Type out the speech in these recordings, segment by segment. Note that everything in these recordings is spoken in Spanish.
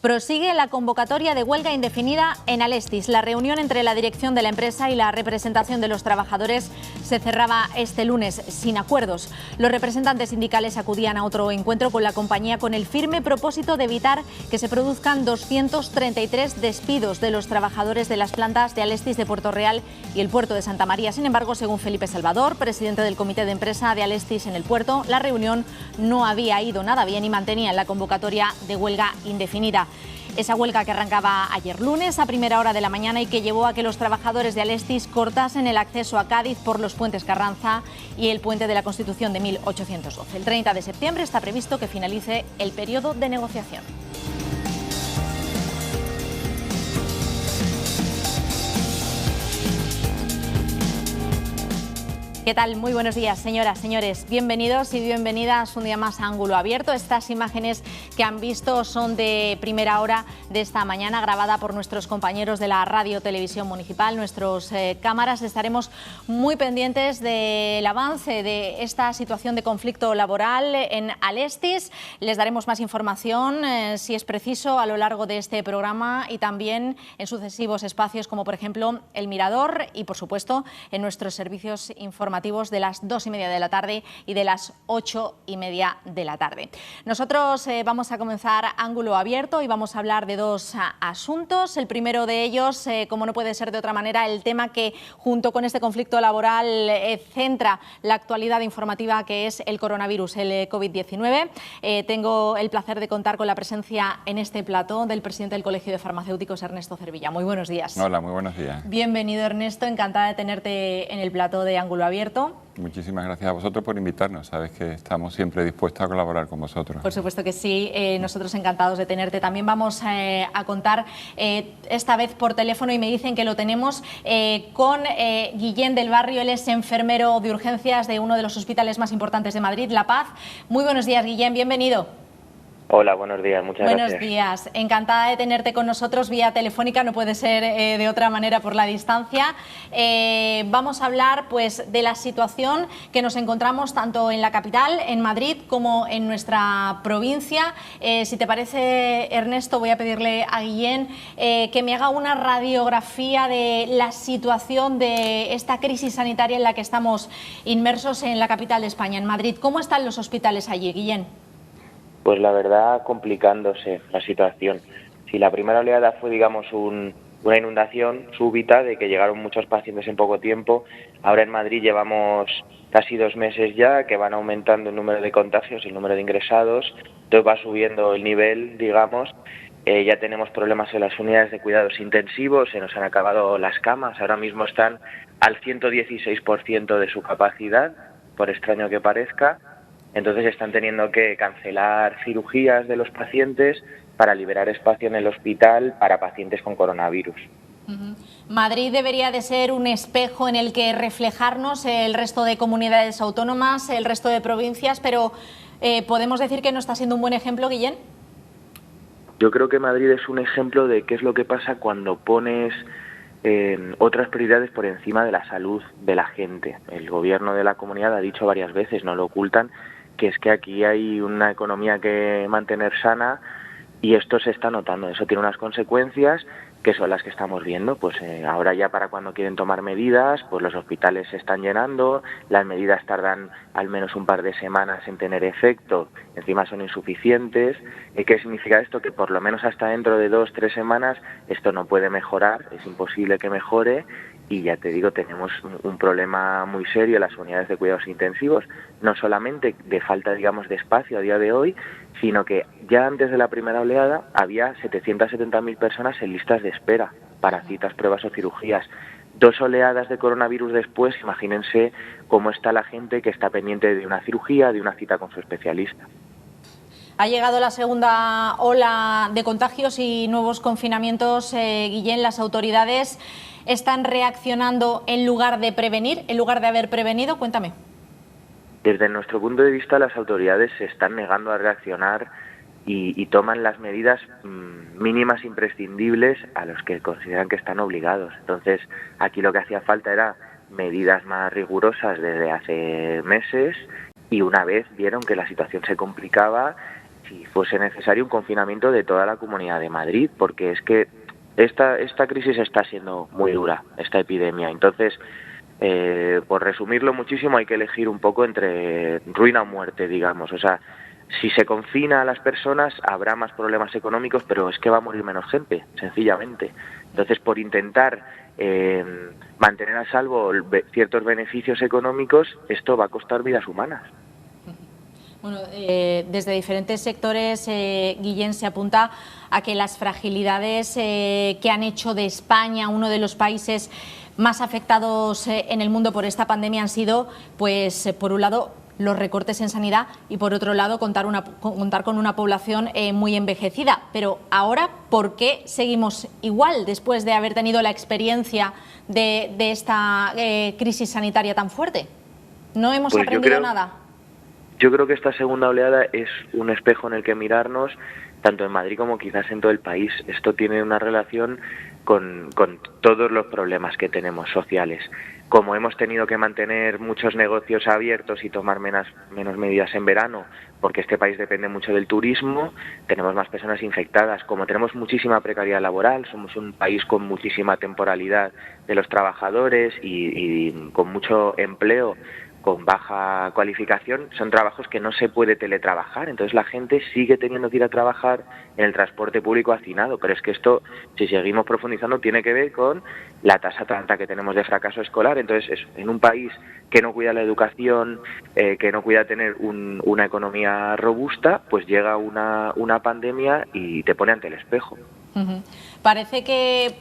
Prosigue la convocatoria de huelga indefinida en Alestis. La reunión entre la dirección de la empresa y la representación de los trabajadores se cerraba este lunes sin acuerdos. Los representantes sindicales acudían a otro encuentro con la compañía con el firme propósito de evitar que se produzcan 233 despidos de los trabajadores de las plantas de Alestis de Puerto Real y el puerto de Santa María. Sin embargo, según Felipe Salvador, presidente del comité de empresa de Alestis en el puerto, la reunión no había ido nada bien y mantenían la convocatoria de huelga indefinida. Esa huelga que arrancaba ayer lunes a primera hora de la mañana y que llevó a que los trabajadores de Alestis cortasen el acceso a Cádiz por los puentes Carranza y el puente de la Constitución de 1812. El 30 de septiembre está previsto que finalice el periodo de negociación. ¿Qué tal? Muy buenos días, señoras, señores. Bienvenidos y bienvenidas un día más a Ángulo Abierto. Estas imágenes que han visto son de primera hora de esta mañana, grabada por nuestros compañeros de la Radio Televisión Municipal, nuestros cámaras. Estaremos muy pendientes del avance de esta situación de conflicto laboral en Alestis. Les daremos más información, si es preciso, a lo largo de este programa y también en sucesivos espacios, como por ejemplo El Mirador y, por supuesto, en nuestros servicios informativos de las 2:30 de la tarde y de las 8:30 de la tarde. Nosotros vamos a comenzar Ángulo Abierto y vamos a hablar de dos asuntos. El primero de ellos, como no puede ser de otra manera, el tema que junto con este conflicto laboral centra la actualidad informativa, que es el coronavirus, el COVID-19. Tengo el placer de contar con la presencia en este plató del presidente del Colegio de Farmacéuticos, Ernesto Cervilla. Muy buenos días. Hola, muy buenos días. Bienvenido, Ernesto, encantada de tenerte en el plató de Ángulo Abierto. Muchísimas gracias a vosotros por invitarnos. Sabes que estamos siempre dispuestos a colaborar con vosotros. Por supuesto que sí, nosotros encantados de tenerte. También vamos a contar esta vez por teléfono, y me dicen que lo tenemos, con Guillén del Barrio. Él es enfermero de urgencias de uno de los hospitales más importantes de Madrid, La Paz. Muy buenos días, Guillén, bienvenido. Hola, buenos días, muchas gracias. Buenos días, encantada de tenerte con nosotros vía telefónica, no puede ser de otra manera por la distancia. Vamos a hablar pues de la situación que nos encontramos tanto en la capital, en Madrid, como en nuestra provincia. Si te parece, Ernesto, voy a pedirle a Guillén que me haga una radiografía de la situación de esta crisis sanitaria en la que estamos inmersos en la capital de España, en Madrid. ¿Cómo están los hospitales allí, Guillén? Pues la verdad, complicándose la situación. Si la primera oleada fue, digamos, una inundación súbita de que llegaron muchos pacientes en poco tiempo, ahora en Madrid llevamos casi 2 meses ya que van aumentando el número de contagios y el número de ingresados, entonces va subiendo el nivel, digamos. Ya tenemos problemas en las unidades de cuidados intensivos, se nos han acabado las camas, ahora mismo están al 116% de su capacidad, por extraño que parezca. Entonces están teniendo que cancelar cirugías de los pacientes para liberar espacio en el hospital para pacientes con coronavirus. Madrid debería de ser un espejo en el que reflejarnos el resto de comunidades autónomas, el resto de provincias, pero ¿podemos decir que no está siendo un buen ejemplo, Guillén? Yo creo que Madrid es un ejemplo de qué es lo que pasa cuando pones otras prioridades por encima de la salud de la gente. El gobierno de la comunidad ha dicho varias veces, no lo ocultan, que es que aquí hay una economía que mantener sana y esto se está notando. Eso tiene unas consecuencias que son las que estamos viendo. Pues ahora ya para cuando quieren tomar medidas, pues los hospitales se están llenando, las medidas tardan al menos un par de semanas en tener efecto, encima son insuficientes. ¿Qué significa esto? Que por lo menos hasta dentro de 2-3 semanas esto no puede mejorar, es imposible que mejore. Y ya te digo, tenemos un problema muy serio en las unidades de cuidados intensivos, no solamente de falta, digamos, de espacio a día de hoy, sino que ya antes de la primera oleada había 770.000 personas en listas de espera para citas, pruebas o cirugías. 2 oleadas de coronavirus después, imagínense cómo está la gente que está pendiente de una cirugía, de una cita con su especialista. Ha llegado la segunda ola de contagios y nuevos confinamientos, Guillén. Las autoridades están reaccionando en lugar de prevenir, en lugar de haber prevenido. Cuéntame. Desde nuestro punto de vista, las autoridades se están negando a reaccionar y toman las medidas mínimas imprescindibles a los que consideran que están obligados. Entonces, aquí lo que hacía falta era medidas más rigurosas desde hace meses, y una vez vieron que la situación se complicaba, si fuese necesario, un confinamiento de toda la Comunidad de Madrid, porque es que esta crisis está siendo muy dura, esta epidemia. Entonces, por resumirlo muchísimo, hay que elegir un poco entre ruina o muerte, digamos. O sea, si se confina a las personas, habrá más problemas económicos, pero es que va a morir menos gente, sencillamente. Entonces, por intentar mantener a salvo ciertos beneficios económicos, esto va a costar vidas humanas. Bueno, desde diferentes sectores, Guillén, se apunta a que las fragilidades que han hecho de España uno de los países más afectados en el mundo por esta pandemia han sido, pues, por un lado, los recortes en sanidad y, por otro lado, contar con una población muy envejecida. Pero ahora, ¿por qué seguimos igual después de haber tenido la experiencia de esta crisis sanitaria tan fuerte? ¿No hemos aprendido nada? Yo creo que esta segunda oleada es un espejo en el que mirarnos, tanto en Madrid como quizás en todo el país. Esto tiene una relación con todos los problemas que tenemos sociales. Como hemos tenido que mantener muchos negocios abiertos y tomar menos medidas en verano, porque este país depende mucho del turismo, tenemos más personas infectadas. Como tenemos muchísima precariedad laboral, somos un país con muchísima temporalidad de los trabajadores y con mucho empleo con baja cualificación, son trabajos que no se puede teletrabajar, entonces la gente sigue teniendo que ir a trabajar en el transporte público hacinado, pero es que esto, si seguimos profundizando, tiene que ver con la tasa tan alta que tenemos de fracaso escolar. Entonces, en un país que no cuida la educación, que no cuida tener una economía robusta, pues llega una pandemia y te pone ante el espejo. Parece que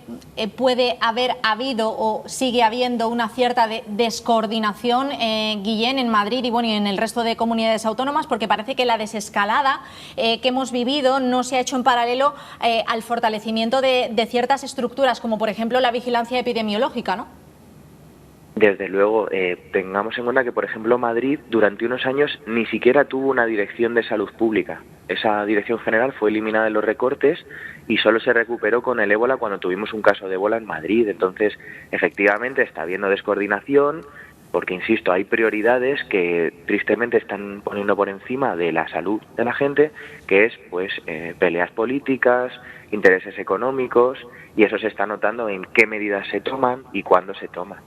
puede haber habido o sigue habiendo una cierta descoordinación, Guillén, en Madrid y en el resto de comunidades autónomas, porque parece que la desescalada que hemos vivido no se ha hecho en paralelo al fortalecimiento de ciertas estructuras, como por ejemplo la vigilancia epidemiológica, ¿no? Desde luego, tengamos en cuenta que, por ejemplo, Madrid durante unos años ni siquiera tuvo una dirección de salud pública. Esa dirección general fue eliminada en los recortes y solo se recuperó con el ébola cuando tuvimos un caso de ébola en Madrid. Entonces, efectivamente, está habiendo descoordinación porque, insisto, hay prioridades que tristemente están poniendo por encima de la salud de la gente, que es pues peleas políticas, intereses económicos, y eso se está notando en qué medidas se toman y cuándo se toman.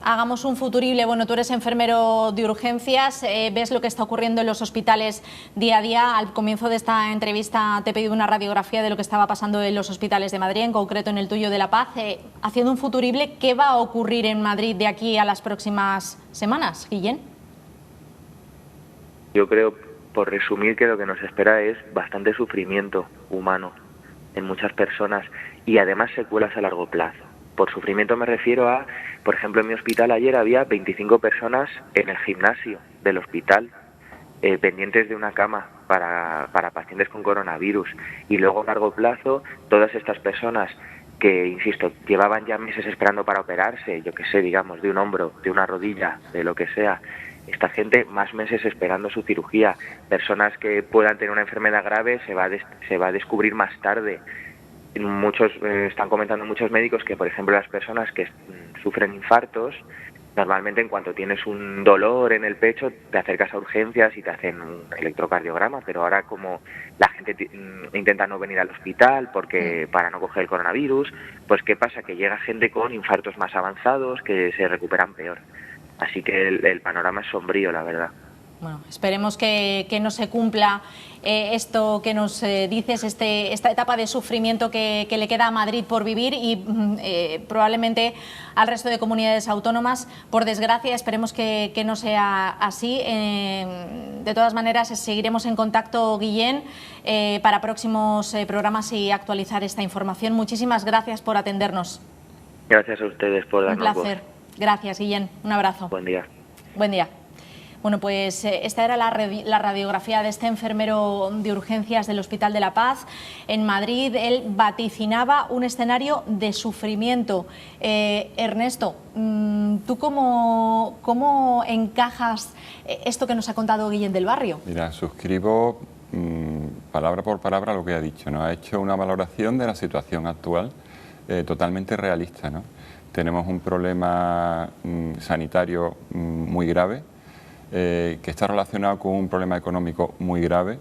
Hagamos un futurible. Bueno, tú eres enfermero de urgencias, ves lo que está ocurriendo en los hospitales día a día. Al comienzo de esta entrevista te he pedido una radiografía de lo que estaba pasando en los hospitales de Madrid, en concreto en el tuyo de La Paz. Haciendo un futurible, ¿qué va a ocurrir en Madrid de aquí a las próximas semanas, Guillén? Yo creo, por resumir, que lo que nos espera es bastante sufrimiento humano en muchas personas y además secuelas a largo plazo. Por sufrimiento me refiero a, por ejemplo, en mi hospital ayer había 25 personas en el gimnasio del hospital, pendientes de una cama para pacientes con coronavirus. Y luego a largo plazo, todas estas personas que, insisto, llevaban ya meses esperando para operarse, yo qué sé, digamos, de un hombro, de una rodilla, de lo que sea, esta gente más meses esperando su cirugía. Personas que puedan tener una enfermedad grave se va a descubrir más tarde. Están comentando muchos médicos que, por ejemplo, las personas que sufren infartos, normalmente en cuanto tienes un dolor en el pecho te acercas a urgencias y te hacen un electrocardiograma, pero ahora como la gente intenta no venir al hospital para no coger el coronavirus, pues ¿qué pasa? Que llega gente con infartos más avanzados que se recuperan peor. Así que el panorama es sombrío, la verdad. Bueno, esperemos que no se cumpla esto que nos dices, esta etapa de sufrimiento que le queda a Madrid por vivir y probablemente al resto de comunidades autónomas. Por desgracia, esperemos que no sea así. De todas maneras, seguiremos en contacto, Guillén, para próximos programas y actualizar esta información. Muchísimas gracias por atendernos. Gracias a ustedes por darnos voz. Un placer. Gracias, Guillén. Un abrazo. Buen día. Buen día. Bueno, pues esta era la radiografía de este enfermero de urgencias del Hospital de La Paz en Madrid. Él vaticinaba un escenario de sufrimiento. Ernesto, ¿tú cómo encajas esto que nos ha contado Guillén del Barrio? Mira, suscribo palabra por palabra lo que ha dicho, ¿no? Ha hecho una valoración de la situación actual totalmente realista, ¿no? Tenemos un problema sanitario muy grave. que está relacionado con un problema económico muy grave.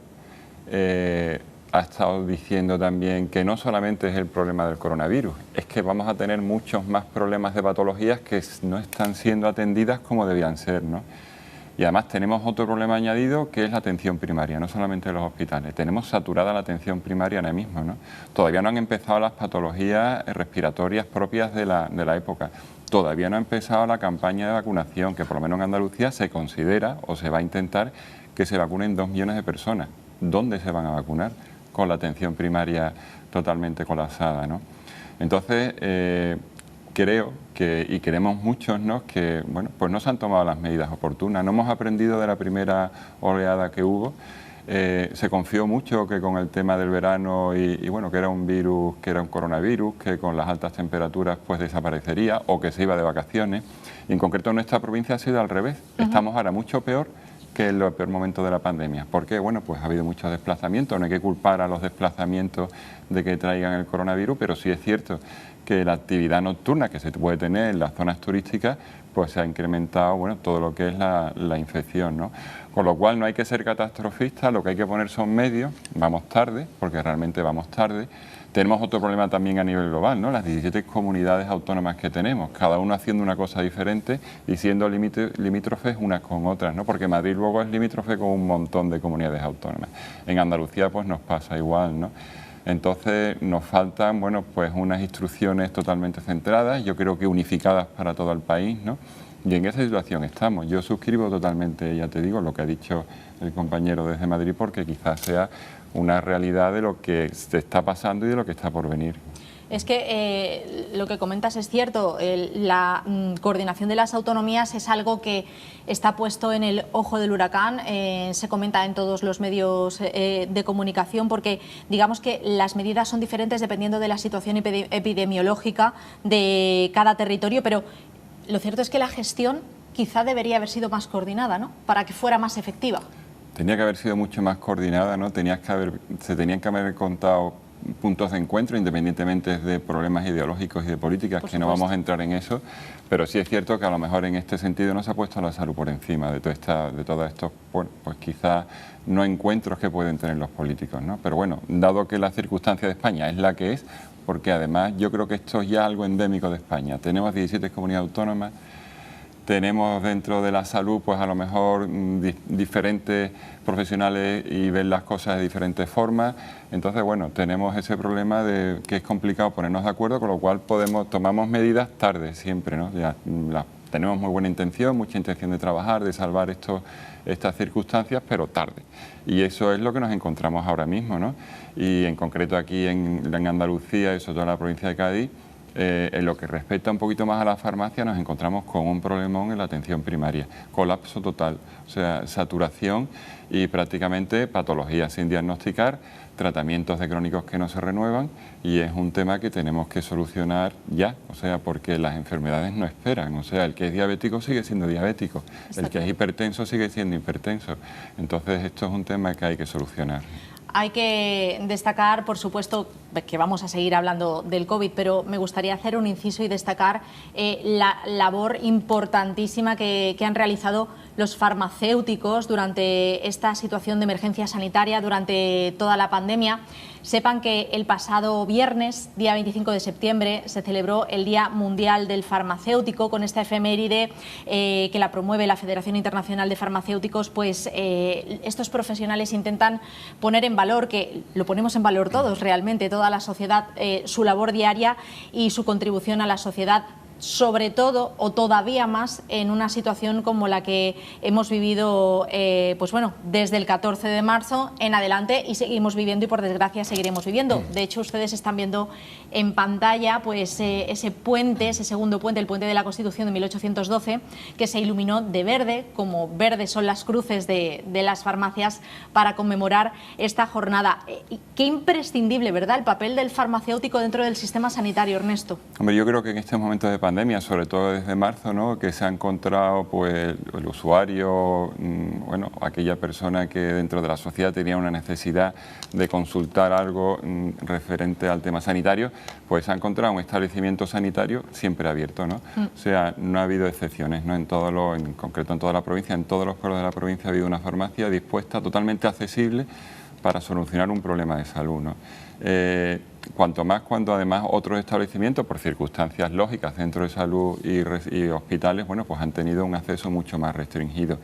Ha estado diciendo también que no solamente es el problema del coronavirus, es que vamos a tener muchos más problemas de patologías que no están siendo atendidas como debían ser, ¿no? Y además tenemos otro problema añadido, que es la atención primaria, no solamente en los hospitales. Tenemos saturada la atención primaria ahora mismo, ¿no? Todavía no han empezado las patologías respiratorias propias de la época. Todavía no ha empezado la campaña de vacunación, que por lo menos en Andalucía se considera o se va a intentar que se vacunen 2 millones de personas. ¿Dónde se van a vacunar? Con la atención primaria totalmente colapsada, ¿no? Entonces, creo que, y queremos muchos, ¿no?, que bueno, pues no se han tomado las medidas oportunas. No hemos aprendido de la primera oleada que hubo. Se confió mucho que con el tema del verano y bueno, que era un virus, que era un coronavirus, que con las altas temperaturas pues desaparecería o que se iba de vacaciones. Y en concreto en nuestra provincia ha sido al revés. Estamos ahora mucho peor que en el peor momento de la pandemia. ¿Por qué? Bueno, pues ha habido muchos desplazamientos. No hay que culpar a los desplazamientos de que traigan el coronavirus, pero sí es cierto que la actividad nocturna que se puede tener en las zonas turísticas, pues se ha incrementado, bueno, todo lo que es la infección, ¿no? Con lo cual no hay que ser catastrofista, lo que hay que poner son medios. Vamos tarde, porque realmente vamos tarde. Tenemos otro problema también a nivel global, ¿no? Las 17 comunidades autónomas que tenemos, cada uno haciendo una cosa diferente y siendo limítrofes unas con otras, ¿no? Porque Madrid luego es limítrofe con un montón de comunidades autónomas. En Andalucía pues nos pasa igual, ¿no? Entonces nos faltan, bueno, pues unas instrucciones totalmente centradas, yo creo que unificadas para todo el país, ¿no? Y en esa situación estamos. Yo suscribo totalmente, ya te digo, lo que ha dicho el compañero desde Madrid, porque quizás sea una realidad de lo que se está pasando y de lo que está por venir. Es que lo que comentas es cierto, la coordinación de las autonomías es algo que está puesto en el ojo del huracán, se comenta en todos los medios de comunicación, porque digamos que las medidas son diferentes dependiendo de la situación epidemiológica de cada territorio, pero lo cierto es que la gestión quizá debería haber sido más coordinada, ¿no?, para que fuera más efectiva. Tenía que haber sido mucho más coordinada, ¿no? Se tenían que haber contado puntos de encuentro, independientemente de problemas ideológicos y de políticas, que no vamos a entrar en eso, pero sí es cierto que a lo mejor en este sentido no se ha puesto la salud por encima de todos estos, bueno, pues quizás no encuentros que pueden tener los políticos, ¿no? Pero bueno, dado que la circunstancia de España es la que es, porque además yo creo que esto es ya algo endémico de España. Tenemos 17 comunidades autónomas, tenemos dentro de la salud pues a lo mejor diferentes profesionales y ven las cosas de diferentes formas. Entonces, bueno, tenemos ese problema de que es complicado ponernos de acuerdo, con lo cual tomamos medidas tarde siempre, ¿no? Tenemos muy buena intención, mucha intención de trabajar, de salvar estas circunstancias, pero tarde. Y eso es lo que nos encontramos ahora mismo, ¿no? Y en concreto aquí en Andalucía y sobre todo en la provincia de Cádiz, en lo que respecta un poquito más a la farmacia, nos encontramos con un problemón en la atención primaria, colapso total, o sea, saturación y prácticamente patologías sin diagnosticar, tratamientos de crónicos que no se renuevan, y es un tema que tenemos que solucionar ya, o sea, porque las enfermedades no esperan, o sea, el que es diabético sigue siendo diabético, el que es hipertenso sigue siendo hipertenso, entonces esto es un tema que hay que solucionar. Hay que destacar, por supuesto, que vamos a seguir hablando del COVID, pero me gustaría hacer un inciso y destacar la labor importantísima que han realizado los farmacéuticos durante esta situación de emergencia sanitaria, durante toda la pandemia. Sepan que el pasado viernes, día 25 de septiembre, se celebró el Día Mundial del Farmacéutico. Con esta efeméride que la promueve la Federación Internacional de Farmacéuticos, pues estos profesionales intentan poner en valor, que lo ponemos en valor todos realmente, toda la sociedad, su labor diaria y su contribución a la sociedad, sobre todo o todavía más en una situación como la que hemos vivido pues bueno, desde el 14 de marzo en adelante, y seguimos viviendo y por desgracia seguiremos viviendo. De hecho, ustedes están viendo en pantalla pues ese puente, ese segundo puente, el puente de la Constitución de 1812, que se iluminó de verde, como verdes son las cruces de las farmacias, para conmemorar esta jornada. Qué imprescindible, ¿verdad?, el papel del farmacéutico dentro del sistema sanitario, Ernesto. Hombre, yo creo que en estos momentos de pandemia, sobre todo desde marzo, ¿no?, que se ha encontrado pues el usuario, bueno, aquella persona que dentro de la sociedad tenía una necesidad de consultar algo referente al tema sanitario, pues se ha encontrado un establecimiento sanitario siempre abierto, ¿no? O sea, no ha habido excepciones, ¿no? En concreto en toda la provincia, en todos los pueblos de la provincia ha habido una farmacia dispuesta, totalmente accesible, para solucionar un problema de salud, ¿no? Cuanto más cuando además otros establecimientos, por circunstancias lógicas, centros de salud y hospitales, bueno, pues han tenido un acceso mucho más restringido.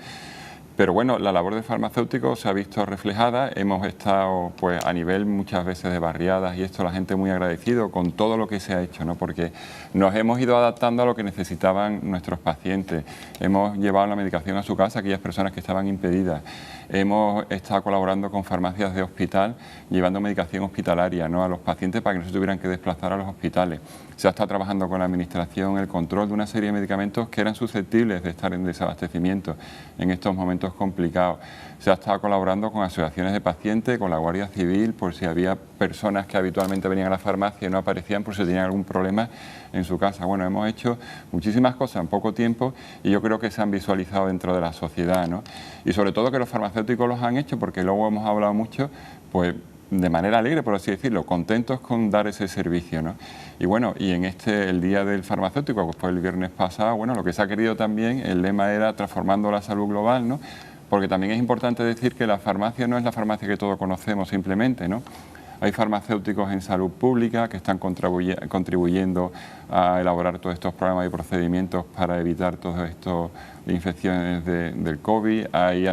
Pero bueno, la labor de farmacéuticos se ha visto reflejada, hemos estado pues a nivel muchas veces de barriadas y esto la gente muy agradecido con todo lo que se ha hecho, ¿no? Porque nos hemos ido adaptando a lo que necesitaban nuestros pacientes, hemos llevado la medicación a su casa a aquellas personas que estaban impedidas, hemos estado colaborando con farmacias de hospital llevando medicación hospitalaria, ¿no?, a los pacientes para que no se tuvieran que desplazar a los hospitales. Se ha estado trabajando con la administración el control de una serie de medicamentos que eran susceptibles de estar en desabastecimiento en estos momentos complicados. Se ha estado colaborando con asociaciones de pacientes, con la Guardia Civil, por si había personas que habitualmente venían a la farmacia y no aparecían por si tenían algún problema en su casa. Bueno, hemos hecho muchísimas cosas en poco tiempo y yo creo que se han visualizado dentro de la sociedad, ¿no? Y sobre todo que los farmacéuticos los han hecho, porque luego hemos hablado mucho, pues de manera alegre, por así decirlo, contentos con dar ese servicio, ¿no? Y bueno, y en el Día del Farmacéutico, que fue el viernes pasado, bueno, lo que se ha querido también, el lema era transformando la salud global, ¿no? Porque también es importante decir que la farmacia no es la farmacia que todos conocemos simplemente, ¿no? Hay farmacéuticos en salud pública que están contribuyendo a elaborar todos estos programas y procedimientos para evitar todas estas infecciones del COVID. Hay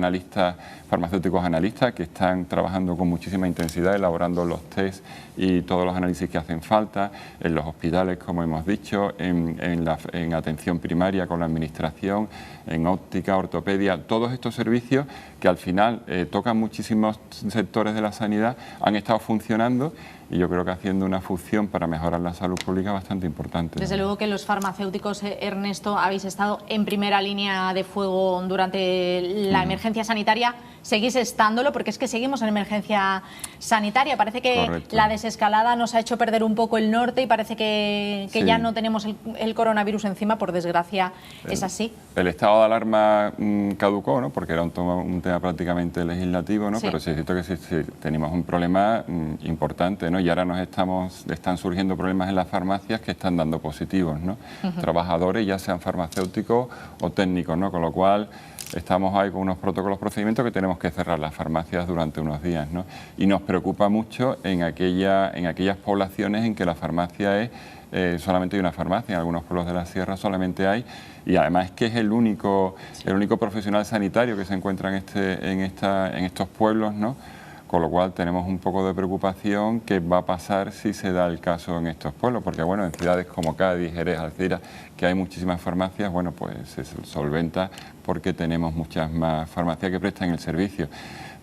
farmacéuticos analistas que están trabajando con muchísima intensidad, elaborando los test y todos los análisis que hacen falta, en los hospitales, como hemos dicho, en atención primaria con la administración, en óptica, ortopedia, todos estos servicios que al final tocan muchísimos sectores de la sanidad, han estado funcionando y yo creo que haciendo una función para mejorar la salud pública bastante importante. Desde luego que los farmacéuticos, Ernesto, habéis estado en primera línea de fuego durante la emergencia sanitaria. Seguís estándolo, porque es que seguimos en emergencia sanitaria. Parece que Correcto. La desescalada nos ha hecho perder un poco el norte y parece que Sí. ya no tenemos el coronavirus encima, por desgracia. ¿Es así? El estado de alarma caducó, ¿no?, porque era un tema prácticamente legislativo, ¿no? Sí. Pero sí es cierto que sí, tenemos un problema importante, ¿no? Y ahora están surgiendo problemas en las farmacias que están dando positivos, ¿no? Trabajadores, ya sean farmacéuticos o técnicos, ¿no? Con lo cual estamos ahí con unos protocolos, procedimientos que tenemos que cerrar las farmacias durante unos días, ¿no? Y nos preocupa mucho en aquellas poblaciones en que la farmacia solamente hay una farmacia, en algunos pueblos de la sierra solamente hay, y además es que es el único profesional sanitario que se encuentra en estos pueblos, ¿no? Con lo cual tenemos un poco de preocupación qué va a pasar si se da el caso en estos pueblos, porque bueno, en ciudades como Cádiz, Jerez, Algeciras, que hay muchísimas farmacias, bueno, pues se solventa porque tenemos muchas más farmacias que prestan el servicio.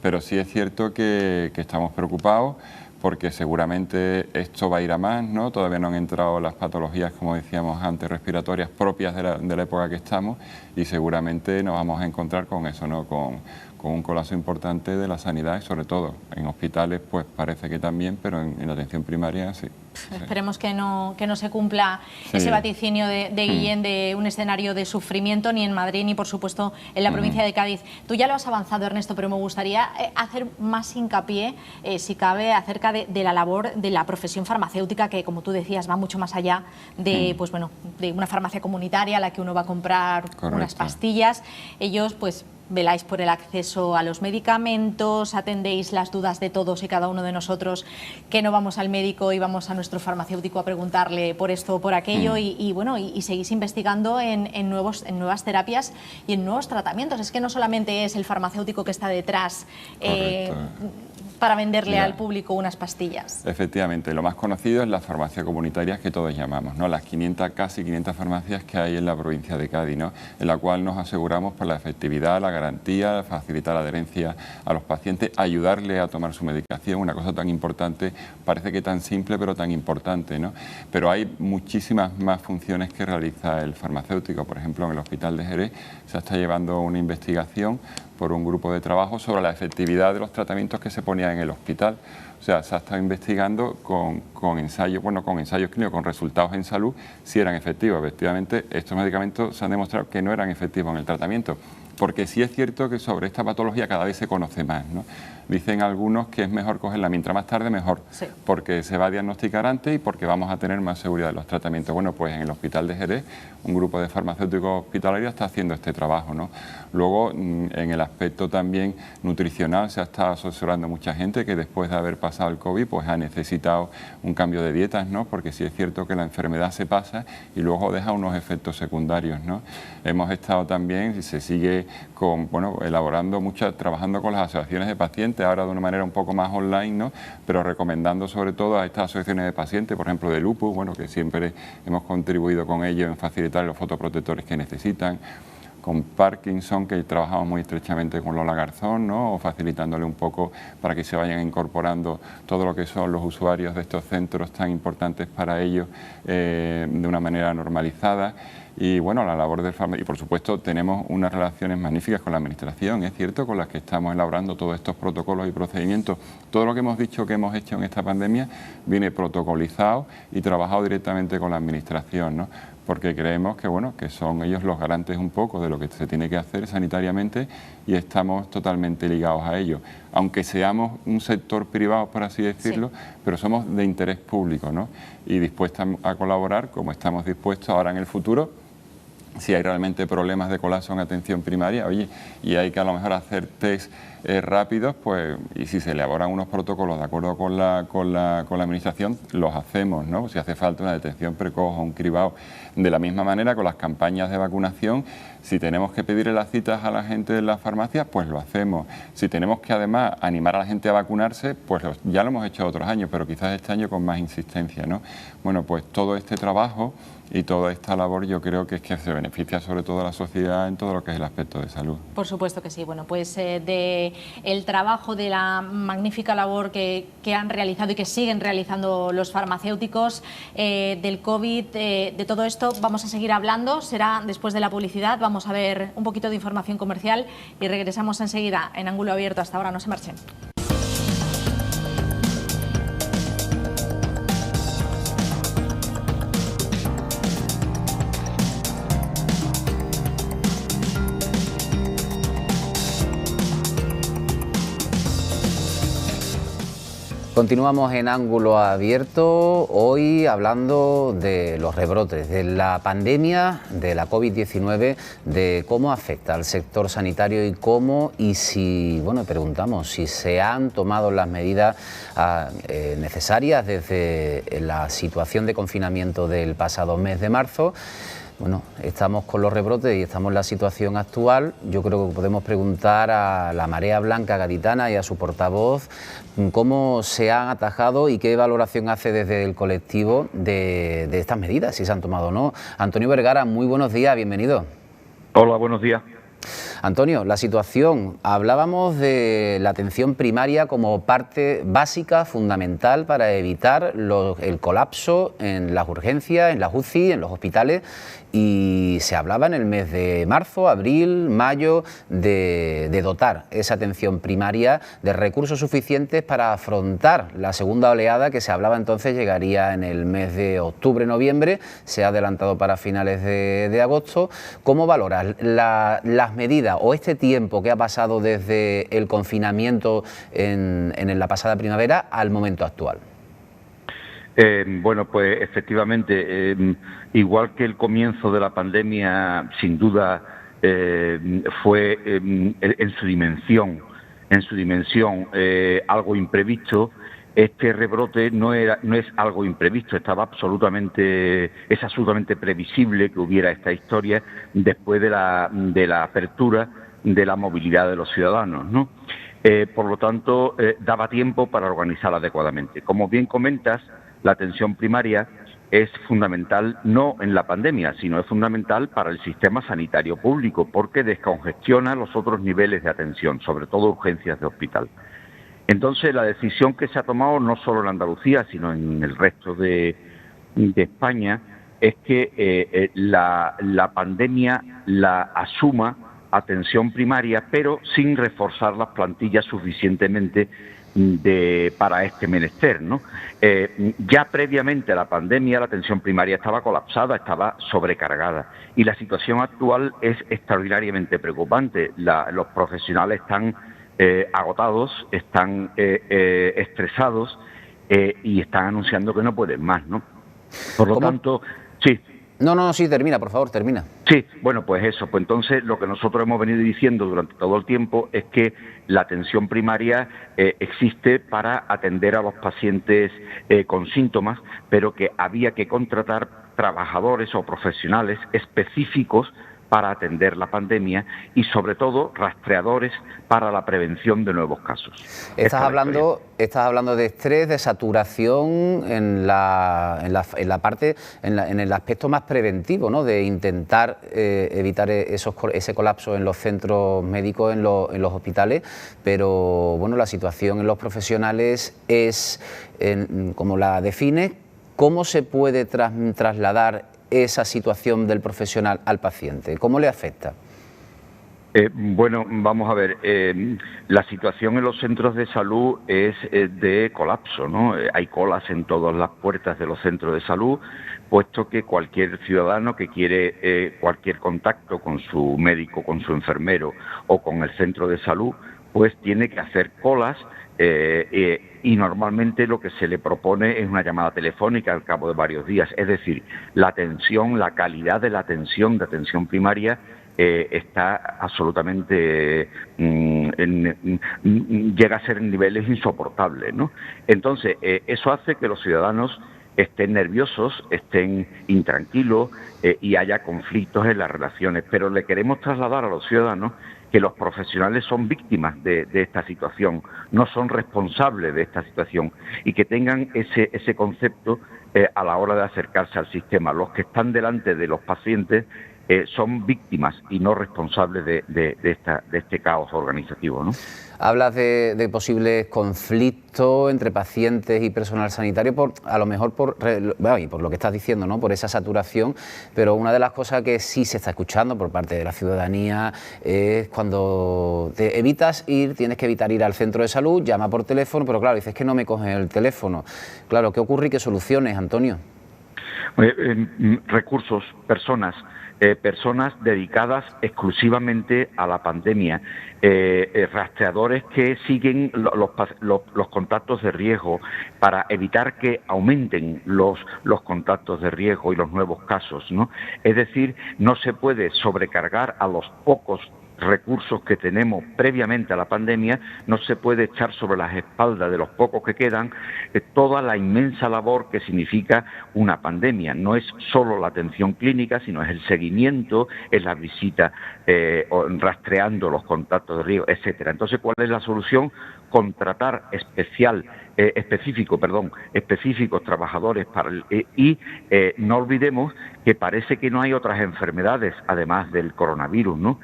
Pero sí es cierto que estamos preocupados porque seguramente esto va a ir a más, ¿no? Todavía no han entrado las patologías, como decíamos antes, respiratorias propias de la época que estamos y seguramente nos vamos a encontrar con eso, ¿no? Con un colapso importante de la sanidad y sobre todo en hospitales pues parece que también, pero en la atención primaria sí. Esperemos que no se cumpla ese vaticinio de Guillén de un escenario de sufrimiento ni en Madrid ni por supuesto en la provincia de Cádiz. Tú ya lo has avanzado, Ernesto, pero me gustaría hacer más hincapié, si cabe, acerca de la labor de la profesión farmacéutica que, como tú decías, va mucho más allá de, pues bueno, de una farmacia comunitaria a la que uno va a comprar unas pastillas. Ellos pues veláis por el acceso a los medicamentos, atendéis las dudas de todos y cada uno de nosotros que no vamos al médico y vamos a nuestro farmacéutico a preguntarle por esto o por aquello y bueno, y seguís investigando en nuevas terapias y en nuevos tratamientos. Es que no solamente es el farmacéutico que está detrás para venderle al público unas pastillas. Efectivamente, lo más conocido es las farmacias comunitarias que todos llamamos, ¿no? Las casi 500 farmacias que hay en la provincia de Cádiz, ¿no? En la cual nos aseguramos por la efectividad, la garantía, facilitar la adherencia a los pacientes, ayudarle a tomar su medicación, una cosa tan importante, parece que tan simple pero tan importante, ¿no? Pero hay muchísimas más funciones que realiza el farmacéutico. Por ejemplo, en el Hospital de Jerez se está llevando una investigación por un grupo de trabajo sobre la efectividad de los tratamientos que se ponían en el hospital. O sea, se ha estado investigando con ensayos clínicos, con resultados en salud, si eran efectivos. Efectivamente, estos medicamentos se han demostrado que no eran efectivos en el tratamiento, porque sí es cierto que sobre esta patología cada vez se conoce más, ¿no? Dicen algunos que es mejor cogerla mientras más tarde mejor, sí, porque se va a diagnosticar antes y porque vamos a tener más seguridad en los tratamientos. Bueno, pues en el Hospital de Jerez, un grupo de farmacéuticos hospitalarios está haciendo este trabajo, ¿no? Luego, en el aspecto también nutricional, se ha estado asesorando mucha gente que después de haber pasado el COVID, pues ha necesitado un cambio de dietas, ¿no? Porque sí es cierto que la enfermedad se pasa y luego deja unos efectos secundarios, ¿no? Hemos estado también, y se sigue trabajando con las asociaciones de pacientes, ahora de una manera un poco más online, ¿no? Pero recomendando sobre todo a estas asociaciones de pacientes, por ejemplo de lupus, bueno, que siempre hemos contribuido con ellos en facilitar los fotoprotectores que necesitan, con Parkinson, que trabajamos muy estrechamente con Lola Garzón, ¿no? O facilitándole un poco para que se vayan incorporando todo lo que son los usuarios de estos centros tan importantes para ellos de una manera normalizada. Y bueno, la labor del farmacéutico, y por supuesto tenemos unas relaciones magníficas con la Administración, es cierto, con las que estamos elaborando todos estos protocolos y procedimientos. Todo lo que hemos dicho que hemos hecho en esta pandemia viene protocolizado y trabajado directamente con la Administración, ¿no? Porque creemos que, bueno, que son ellos los garantes un poco de lo que se tiene que hacer sanitariamente y estamos totalmente ligados a ello. Aunque seamos un sector privado, por así decirlo, sí, pero somos de interés público, ¿no? Y dispuestos a colaborar, como estamos dispuestos ahora en el futuro. Si hay realmente problemas de colapso en atención primaria, oye, y hay que a lo mejor hacer test rápidos, pues, y si se elaboran unos protocolos de acuerdo con la Administración, los hacemos, ¿no? Si hace falta una detención precoz o un cribado. De la misma manera, con las campañas de vacunación, si tenemos que pedirle las citas a la gente de las farmacias, pues lo hacemos. Si tenemos que además animar a la gente a vacunarse, pues ya lo hemos hecho otros años, pero quizás este año con más insistencia, ¿no? Bueno, pues todo este trabajo y toda esta labor yo creo que es que se beneficia sobre todo a la sociedad en todo lo que es el aspecto de salud. Por supuesto que sí. Bueno, pues de el trabajo, de la magnífica labor que han realizado y que siguen realizando los farmacéuticos, del COVID, de todo esto vamos a seguir hablando, será después de la publicidad. Vamos a ver un poquito de información comercial y regresamos enseguida en Ángulo Abierto. Hasta ahora, no se marchen. Continuamos en Ángulo Abierto, hoy hablando de los rebrotes, de la pandemia de la COVID-19, de cómo afecta al sector sanitario y si, bueno, preguntamos si se han tomado las medidas necesarias desde la situación de confinamiento del pasado mes de marzo. Bueno, estamos con los rebrotes y estamos en la situación actual. Yo creo que podemos preguntar a la Marea Blanca Gaditana y a su portavoz cómo se han atajado y qué valoración hace desde el colectivo de estas medidas, si se han tomado o no. Antonio Vergara, muy buenos días, bienvenido. Hola, buenos días. Antonio, la situación, hablábamos de la atención primaria como parte básica, fundamental para evitar el colapso en las urgencias, en las UCI, en los hospitales, y se hablaba en el mes de marzo, abril, mayo de dotar esa atención primaria de recursos suficientes para afrontar la segunda oleada que se hablaba entonces llegaría en el mes de octubre, noviembre, se ha adelantado para finales de agosto. ¿Cómo valoras las medidas o este tiempo que ha pasado desde el confinamiento en la pasada primavera al momento actual? Bueno, pues efectivamente, igual que el comienzo de la pandemia, sin duda fue en su dimensión algo imprevisto. Este rebrote no es algo imprevisto, es absolutamente previsible que hubiera esta historia después de la apertura de la movilidad de los ciudadanos, ¿no? Por lo tanto, daba tiempo para organizarla adecuadamente. Como bien comentas, la atención primaria es fundamental no en la pandemia, sino es fundamental para el sistema sanitario público porque descongestiona los otros niveles de atención, sobre todo urgencias de hospital. Entonces, la decisión que se ha tomado no solo en Andalucía, sino en el resto de España, es que la pandemia la asuma atención primaria, pero sin reforzar las plantillas suficientemente para este menester, ¿no? Ya previamente a la pandemia la atención primaria estaba colapsada, estaba sobrecargada, y la situación actual es extraordinariamente preocupante. Los profesionales están agotados, están estresados y están anunciando que no pueden más, ¿no? Por lo tanto, sí. No, sí, termina, por favor, termina. Sí, bueno, pues eso. Pues entonces lo que nosotros hemos venido diciendo durante todo el tiempo es que la atención primaria existe para atender a los pacientes con síntomas, pero que había que contratar trabajadores o profesionales específicos para atender la pandemia y, sobre todo, rastreadores para la prevención de nuevos casos. Estás hablando de estrés, de saturación en el aspecto más preventivo, ¿no? De intentar evitar ese colapso en los centros médicos, en los hospitales, pero bueno, la situación en los profesionales es, como la define, ¿cómo se puede trasladar esa situación del profesional al paciente? ¿Cómo le afecta? Bueno, vamos a ver, la situación en los centros de salud es de colapso, ¿no? Hay colas en todas las puertas de los centros de salud, puesto que cualquier ciudadano que quiere cualquier contacto con su médico, con su enfermero o con el centro de salud, pues tiene que hacer colas y normalmente lo que se le propone es una llamada telefónica al cabo de varios días. Es decir, la atención, la calidad de la atención primaria está absolutamente llega a ser en niveles insoportables, ¿no? Entonces, eso hace que los ciudadanos estén nerviosos, estén intranquilos y haya conflictos en las relaciones. Pero le queremos trasladar a los ciudadanos que los profesionales son víctimas de esta situación, no son responsables de esta situación, y que tengan ese concepto a la hora de acercarse al sistema. Los que están delante de los pacientes son víctimas y no responsables de este caos organizativo, ¿no? Hablas de posibles conflictos entre pacientes y personal sanitario, a lo mejor por lo que estás diciendo, ¿no? Por esa saturación, pero una de las cosas que sí se está escuchando por parte de la ciudadanía es cuando tienes que evitar ir al centro de salud, llama por teléfono, pero claro, dices que no me cogen el teléfono. Claro, ¿qué ocurre y qué soluciones, Antonio? Recursos, personas dedicadas exclusivamente a la pandemia, rastreadores que siguen los contactos de riesgo para evitar que aumenten los contactos de riesgo y los nuevos casos, ¿no? Es decir, no se puede sobrecargar a los pocos recursos que tenemos previamente a la pandemia, no se puede echar sobre las espaldas de los pocos que quedan toda la inmensa labor que significa una pandemia. No es solo la atención clínica, sino es el seguimiento, es la visita rastreando los contactos de riesgo, etcétera. Entonces, ¿cuál es la solución? Contratar específicos trabajadores y no olvidemos que parece que no hay otras enfermedades además del coronavirus, ¿no?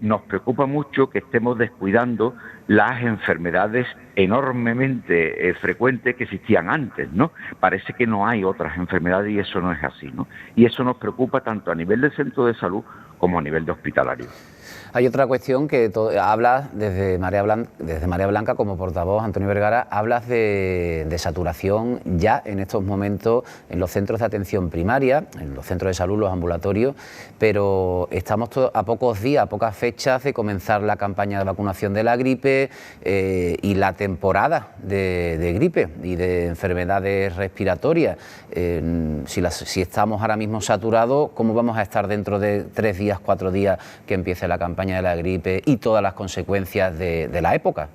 Nos preocupa mucho que estemos descuidando las enfermedades enormemente frecuentes que existían antes, ¿no? Parece que no hay otras enfermedades y eso no es así, ¿no? Y eso nos preocupa tanto a nivel del centro de salud como a nivel de hospitalario. Hay otra cuestión que hablas desde Marea Blanca como portavoz, Antonio Vergara, hablas de saturación ya en estos momentos en los centros de atención primaria, en los centros de salud, los ambulatorios, pero estamos a pocos días, a pocas fechas de comenzar la campaña de vacunación de la gripe y la temporada de gripe y de enfermedades respiratorias. Si estamos ahora mismo saturados, ¿cómo vamos a estar dentro de 3 días, 4 días que empiece la campaña de la gripe y todas las consecuencias de la época?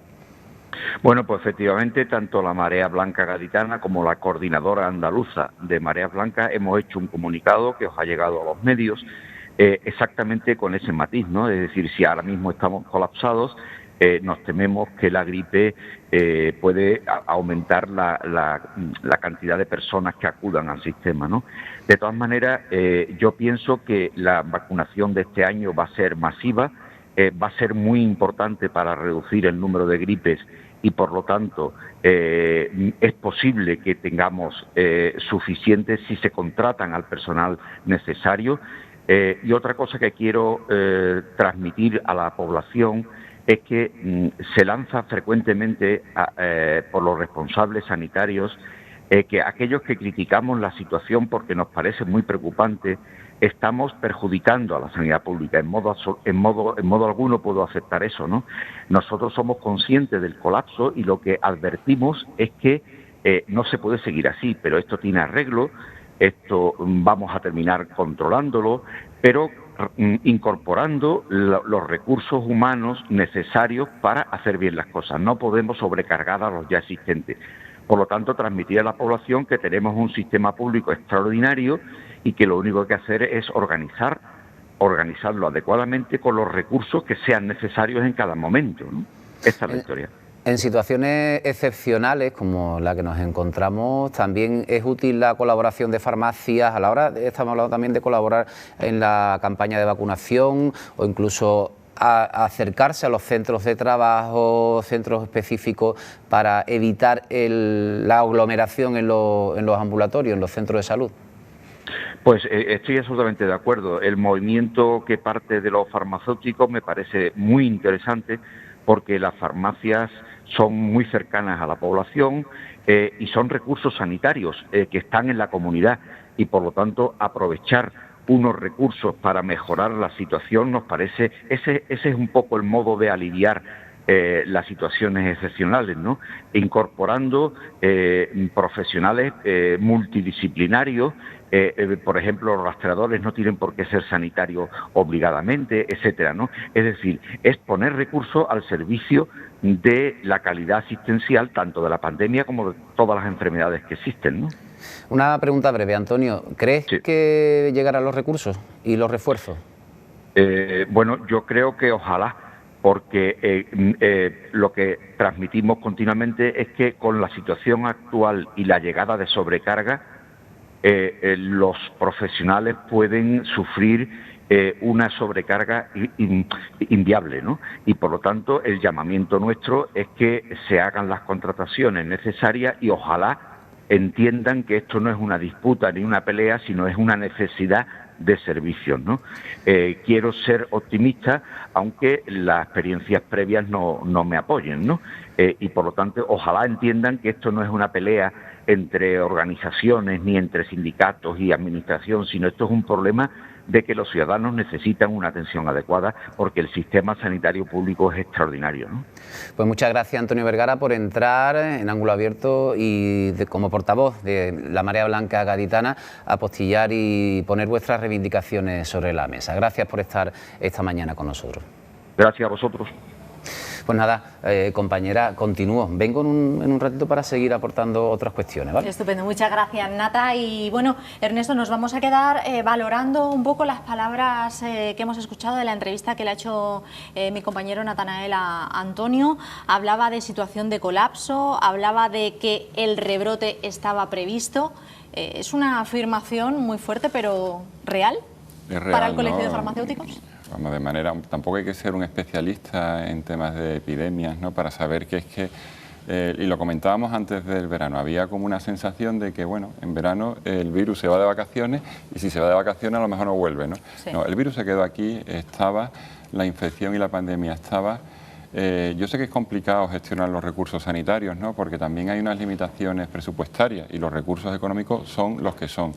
Bueno, pues efectivamente, tanto la Marea Blanca Gaditana como la Coordinadora Andaluza de Mareas Blancas hemos hecho un comunicado que os ha llegado a los medios exactamente con ese matiz, ¿no? Es decir, si ahora mismo estamos colapsados, nos tememos que la gripe puede aumentar la cantidad de personas que acudan al sistema, ¿no? De todas maneras, yo pienso que la vacunación de este año va a ser masiva, va a ser muy importante para reducir el número de gripes y por lo tanto es posible que tengamos suficientes si se contratan al personal necesario. Y otra cosa que quiero transmitir a la población es que se lanza frecuentemente por los responsables sanitarios que aquellos que criticamos la situación porque nos parece muy preocupante, estamos perjudicando a la sanidad pública. En modo alguno puedo aceptar eso, ¿no? Nosotros somos conscientes del colapso y lo que advertimos es que no se puede seguir así, pero esto tiene arreglo, esto vamos a terminar controlándolo, pero incorporando los recursos humanos necesarios para hacer bien las cosas. No podemos sobrecargar a los ya existentes. Por lo tanto, transmitir a la población que tenemos un sistema público extraordinario y que lo único que hay que hacer es organizarlo adecuadamente con los recursos que sean necesarios en cada momento, ¿no? Esta es la historia. En situaciones excepcionales como la que nos encontramos, también es útil la colaboración de farmacias. A la hora, estamos hablando también de colaborar en la campaña de vacunación o incluso a acercarse a los centros de trabajo, centros específicos para evitar la aglomeración en los ambulatorios, en los centros de salud. Pues estoy absolutamente de acuerdo. El movimiento que parte de los farmacéuticos me parece muy interesante porque las farmacias son muy cercanas a la población y son recursos sanitarios que están en la comunidad y por lo tanto aprovechar unos recursos para mejorar la situación nos parece, ese es un poco el modo de aliviar las situaciones excepcionales, ¿no? Incorporando profesionales multidisciplinarios, por ejemplo, los rastreadores no tienen por qué ser sanitarios obligadamente, etcétera, ¿no? Es decir, es poner recursos al servicio de la calidad asistencial tanto de la pandemia como de todas las enfermedades que existen, ¿no? Una pregunta breve, Antonio. ¿Crees que llegarán los recursos y los refuerzos? Bueno, yo creo que ojalá, porque lo que transmitimos continuamente es que con la situación actual y la llegada de sobrecarga, los profesionales pueden sufrir una sobrecarga inviable, ¿no? Y por lo tanto el llamamiento nuestro es que se hagan las contrataciones necesarias y ojalá entiendan que esto no es una disputa ni una pelea, sino es una necesidad de servicios, ¿no? Quiero ser optimista, aunque las experiencias previas no me apoyen, ¿no? Y por lo tanto, ojalá entiendan que esto no es una pelea entre organizaciones ni entre sindicatos y administración, sino esto es un problema de que los ciudadanos necesitan una atención adecuada porque el sistema sanitario público es extraordinario, ¿no? Pues muchas gracias, Antonio Vergara, por entrar en Ángulo Abierto y como portavoz de la Marea Blanca Gaditana apostillar y poner vuestras reivindicaciones sobre la mesa. Gracias por estar esta mañana con nosotros. Gracias a vosotros. Pues nada, compañera, continúo. Vengo en un ratito para seguir aportando otras cuestiones, ¿vale? Estupendo, muchas gracias, Nata. Y bueno, Ernesto, nos vamos a quedar valorando un poco las palabras que hemos escuchado de la entrevista que le ha hecho mi compañero Natanael a Antonio. Hablaba de situación de colapso, hablaba de que el rebrote estaba previsto. Es una afirmación muy fuerte, pero ¿real? Es real, para el colegio de ¿no? farmacéuticos. Vamos, de manera, tampoco hay que ser un especialista en temas de epidemias, ¿no? Para saber que es que, y lo comentábamos antes del verano, había como una sensación de que, bueno, en verano el virus se va de vacaciones y si se va de vacaciones a lo mejor no vuelve, ¿no? Sí. No, el virus se quedó aquí, estaba, la infección y la pandemia estaba. Yo sé que es complicado gestionar los recursos sanitarios, ¿no? Porque también hay unas limitaciones presupuestarias y los recursos económicos son los que son.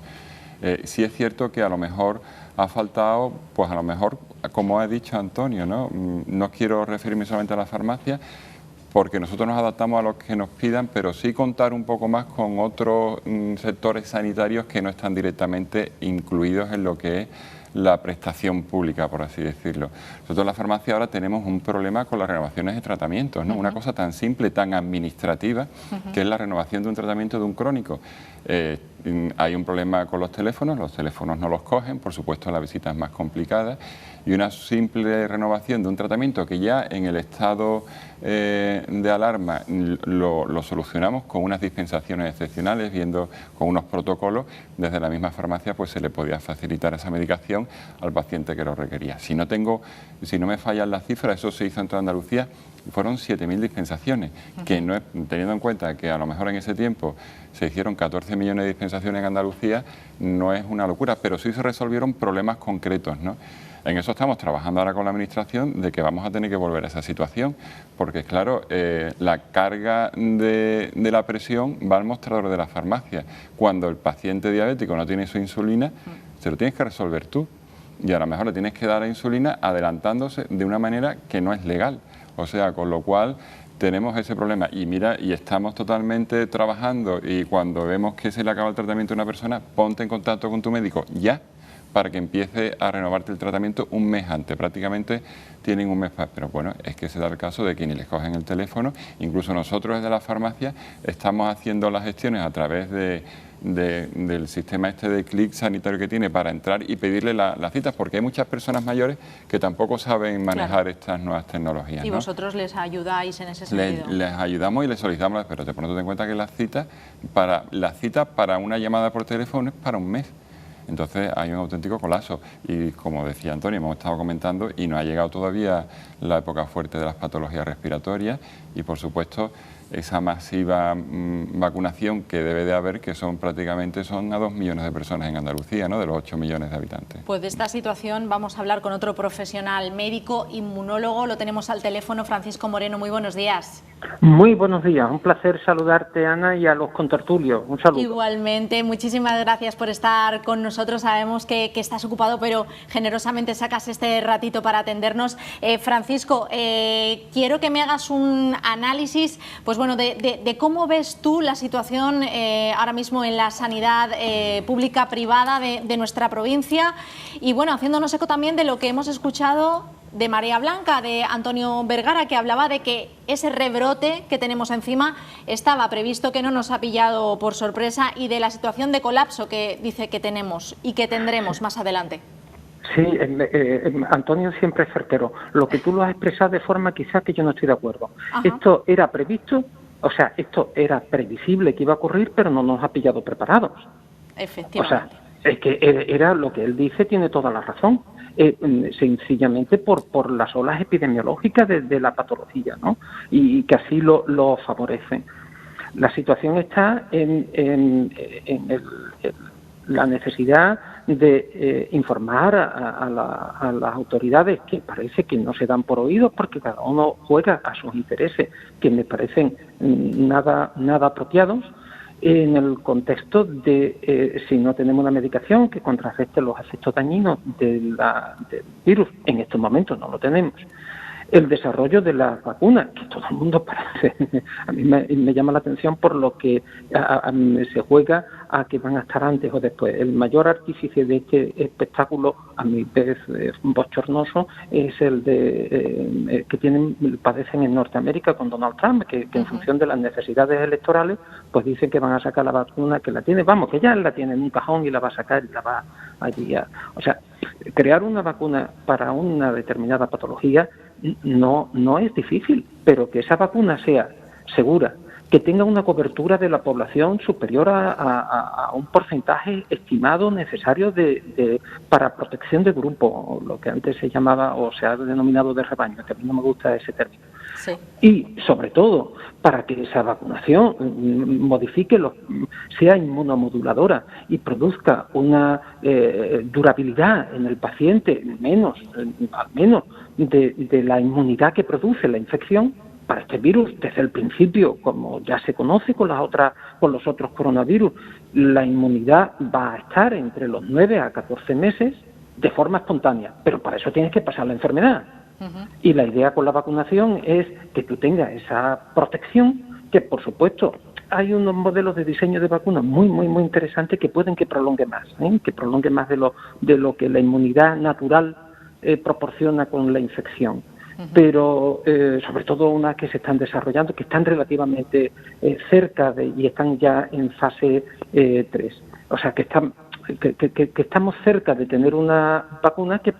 Sí es cierto que a lo mejor ha faltado, pues a lo mejor, como ha dicho Antonio, ¿no? No quiero referirme solamente a la farmacia, porque nosotros nos adaptamos a lo que nos pidan, pero sí contar un poco más con otros sectores sanitarios que no están directamente incluidos en lo que es la prestación pública, por así decirlo. Nosotros en la farmacia ahora tenemos un problema con las renovaciones de tratamientos, ¿no? Una cosa tan simple, tan administrativa, que es la renovación de un tratamiento de un crónico. Hay un problema con los teléfonos no los cogen, por supuesto la visita es más complicada, y una simple renovación de un tratamiento que ya en el estado de alarma lo solucionamos con unas dispensaciones excepcionales, viendo con unos protocolos, desde la misma farmacia pues se le podía facilitar esa medicación al paciente que lo requería. Si no me fallan las cifras, eso se hizo en toda Andalucía, fueron 7.000 dispensaciones, que no es, teniendo en cuenta que a lo mejor en ese tiempo se hicieron 14 millones de dispensaciones en Andalucía, no es una locura, pero sí se resolvieron problemas concretos, ¿no? En eso estamos trabajando ahora con la Administración, de que vamos a tener que volver a esa situación, porque claro, la carga de la presión va al mostrador de la farmacia. Cuando el paciente diabético no tiene su insulina, se lo tienes que resolver tú. Y a lo mejor le tienes que dar la insulina adelantándose de una manera que no es legal. O sea, con lo cual tenemos ese problema. Y mira, y estamos totalmente trabajando, y cuando vemos que se le acaba el tratamiento a una persona, ponte en contacto con tu médico ya, para que empiece a renovarte el tratamiento un mes antes. Prácticamente tienen un mes más, pero bueno, es que se da el caso de que ni les cogen el teléfono. Incluso nosotros desde la farmacia estamos haciendo las gestiones a través del sistema este de clic sanitario que tiene para entrar y pedirle las citas, porque hay muchas personas mayores que tampoco saben manejar estas nuevas tecnologías, y ¿no? vosotros les ayudáis en ese sentido. Les ayudamos y les solicitamos, pero de pronto ten en cuenta que las citas para una llamada por teléfono es para un mes. Entonces hay un auténtico colapso y, como decía Antonio, hemos estado comentando y no ha llegado todavía la época fuerte de las patologías respiratorias y, por supuesto, esa masiva vacunación que debe de haber, que son a 2 millones de personas en Andalucía, ¿no?, de los 8 millones de habitantes. Pues de esta situación vamos a hablar con otro profesional médico, inmunólogo, lo tenemos al teléfono, Francisco Moreno. Muy buenos días. Muy buenos días, un placer saludarte, Ana, y a los contertulios. Un saludo. Igualmente, muchísimas gracias por estar con nosotros. Sabemos que estás ocupado, pero generosamente sacas este ratito para atendernos. Francisco, quiero que me hagas un análisis, pues bueno, de cómo ves tú la situación ahora mismo en la sanidad pública privada de nuestra provincia, y bueno, haciéndonos eco también de lo que hemos escuchado de Marea Blanca, de Antonio Vergara, que hablaba de que ese rebrote que tenemos encima estaba previsto, que no nos ha pillado por sorpresa, y de la situación de colapso que dice que tenemos y que tendremos más adelante. Sí, Antonio siempre es certero. Lo que tú lo has expresado de forma quizás que yo no estoy de acuerdo. Ajá. Esto era previsto, o sea, esto era previsible que iba a ocurrir, pero no nos ha pillado preparados. Efectivamente. O sea, es que era lo que él dice, tiene toda la razón. Sencillamente por las olas epidemiológicas de la patología, ¿no? Y que así lo favorecen. La situación está en la necesidad de informar a las autoridades, que parece que no se dan por oídos porque cada uno juega a sus intereses, que me parecen nada apropiados, en el contexto de si no tenemos una medicación que contrarreste los efectos dañinos del virus. En estos momentos no lo tenemos. El desarrollo de las vacunas, que todo el mundo parece, a mí me llama la atención por lo que se juega a que van a estar antes o después. El mayor artífice de este espectáculo, a mi vez bochornoso, es el de que padecen en Norteamérica con Donald Trump, que en función de las necesidades electorales, pues dicen que van a sacar la vacuna, que la tiene, que ya la tiene en un cajón y la va a sacar y la va allí o sea, crear una vacuna para una determinada patología no es difícil, pero que esa vacuna sea segura, que tenga una cobertura de la población superior a un porcentaje estimado necesario para protección de grupo, lo que antes se llamaba o se ha denominado de rebaño, que a mí no me gusta ese término. Sí. Y sobre todo para que esa vacunación sea inmunomoduladora y produzca una durabilidad en el paciente, al menos de la inmunidad que produce la infección. Para este virus, desde el principio, como ya se conoce con los otros coronavirus, la inmunidad va a estar entre los 9 a 14 meses de forma espontánea, pero para eso tienes que pasar la enfermedad. Uh-huh. Y la idea con la vacunación es que tú tengas esa protección, que por supuesto hay unos modelos de diseño de vacunas muy interesantes que pueden que prolongue más de lo que la inmunidad natural proporciona con la infección. Pero sobre todo unas que se están desarrollando, que están relativamente cerca y están ya en fase 3. O sea, que estamos cerca de tener una vacuna que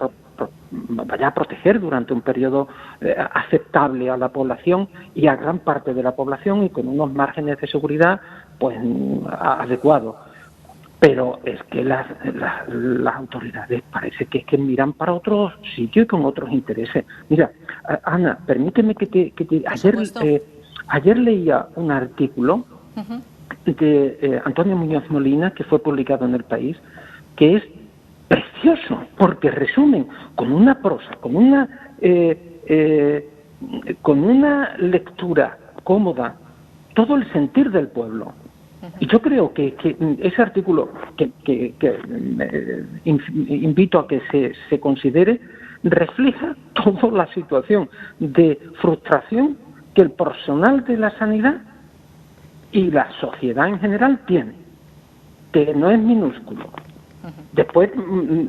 vaya a proteger durante un periodo aceptable a la población y a gran parte de la población, y con unos márgenes de seguridad pues adecuados. Pero es que las autoridades parece que es que miran para otros sitios y con otros intereses. Mira, Ana, permíteme que ayer leía un artículo de Antonio Muñoz Molina, que fue publicado en El País, que es precioso, porque resumen con una prosa, con una lectura cómoda, todo el sentir del pueblo. Y yo creo que ese artículo, que invito a que se considere, refleja toda la situación de frustración que el personal de la sanidad y la sociedad en general tiene, que no es minúsculo. Después,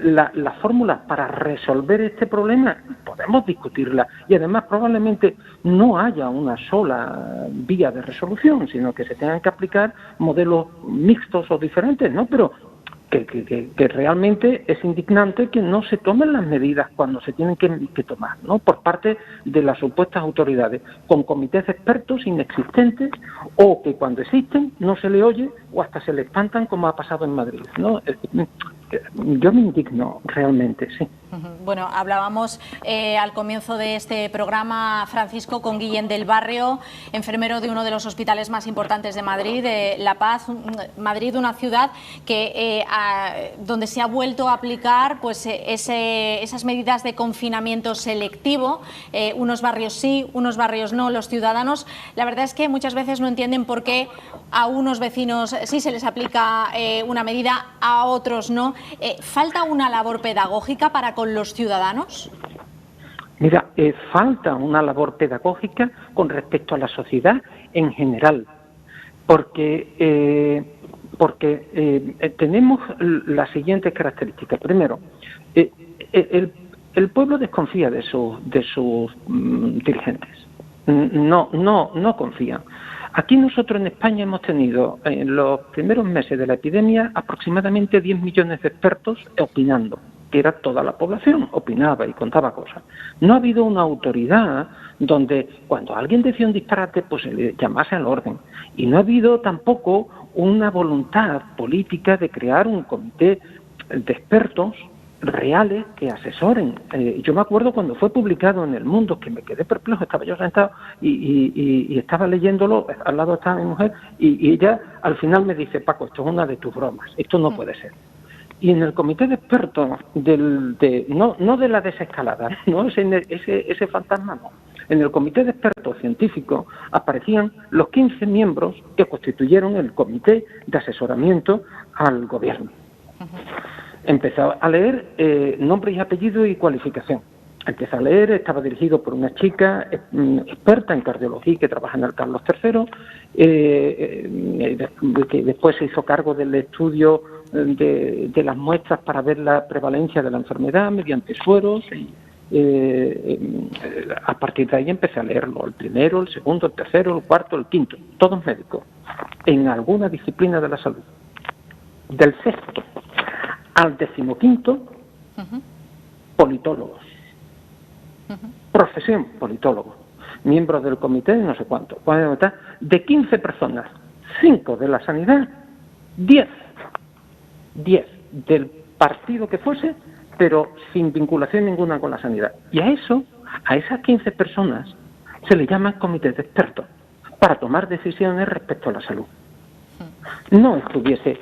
la fórmula para resolver este problema podemos discutirla, y además probablemente no haya una sola vía de resolución, sino que se tengan que aplicar modelos mixtos o diferentes, ¿no? Pero que realmente es indignante que no se tomen las medidas cuando se tienen que tomar, ¿no? Por parte de las supuestas autoridades, con comités de expertos inexistentes, o que cuando existen no se le oye o hasta se le espantan, como ha pasado en Madrid, ¿no? Yo me indigno realmente, sí. Bueno, hablábamos al comienzo de este programa, Francisco, con Guillén del Barrio, enfermero de uno de los hospitales más importantes de Madrid, de La Paz. Madrid, una ciudad que donde se ha vuelto a aplicar pues esas medidas de confinamiento selectivo, unos barrios sí, unos barrios no. Los ciudadanos, la verdad es que muchas veces no entienden por qué a unos vecinos sí se les aplica una medida, a otros no. ¿Falta una labor pedagógica para con los ciudadanos? Mira, falta una labor pedagógica con respecto a la sociedad en general, porque tenemos las siguientes características. Primero, el pueblo desconfía de sus dirigentes. No confían. Aquí nosotros en España hemos tenido en los primeros meses de la epidemia aproximadamente 10 millones de expertos opinando, que era toda la población, opinaba y contaba cosas. No ha habido una autoridad donde cuando alguien decía un disparate pues se le llamase al orden. Y no ha habido tampoco una voluntad política de crear un comité de expertos reales que asesoren. Yo me acuerdo cuando fue publicado en El Mundo, que me quedé perplejo, estaba yo sentado y estaba leyéndolo, al lado estaba mi mujer, y ella al final me dice: Paco, esto es una de tus bromas, esto no puede ser. Y en el comité de expertos no de la desescalada, no ese fantasma, no. En el comité de expertos científicos aparecían los 15 miembros que constituyeron el comité de asesoramiento al gobierno. Empecé a leer nombre y apellido y cualificación. Empecé a leer, estaba dirigido por una chica experta en cardiología que trabaja en el Carlos III, que después se hizo cargo del estudio de las muestras para ver la prevalencia de la enfermedad mediante sueros. A partir de ahí empecé a leerlo, el primero, el segundo, el tercero, el cuarto, el quinto, todos médicos, en alguna disciplina de la salud. Del sexto al 15º, politólogos. Profesión, politólogos. Miembros del comité, no sé cuánto. De 15 personas, 5 de la sanidad, 10 del partido que fuese, pero sin vinculación ninguna con la sanidad. Y a esas 15 personas se le llaman comités de expertos para tomar decisiones respecto a la salud. No estuviese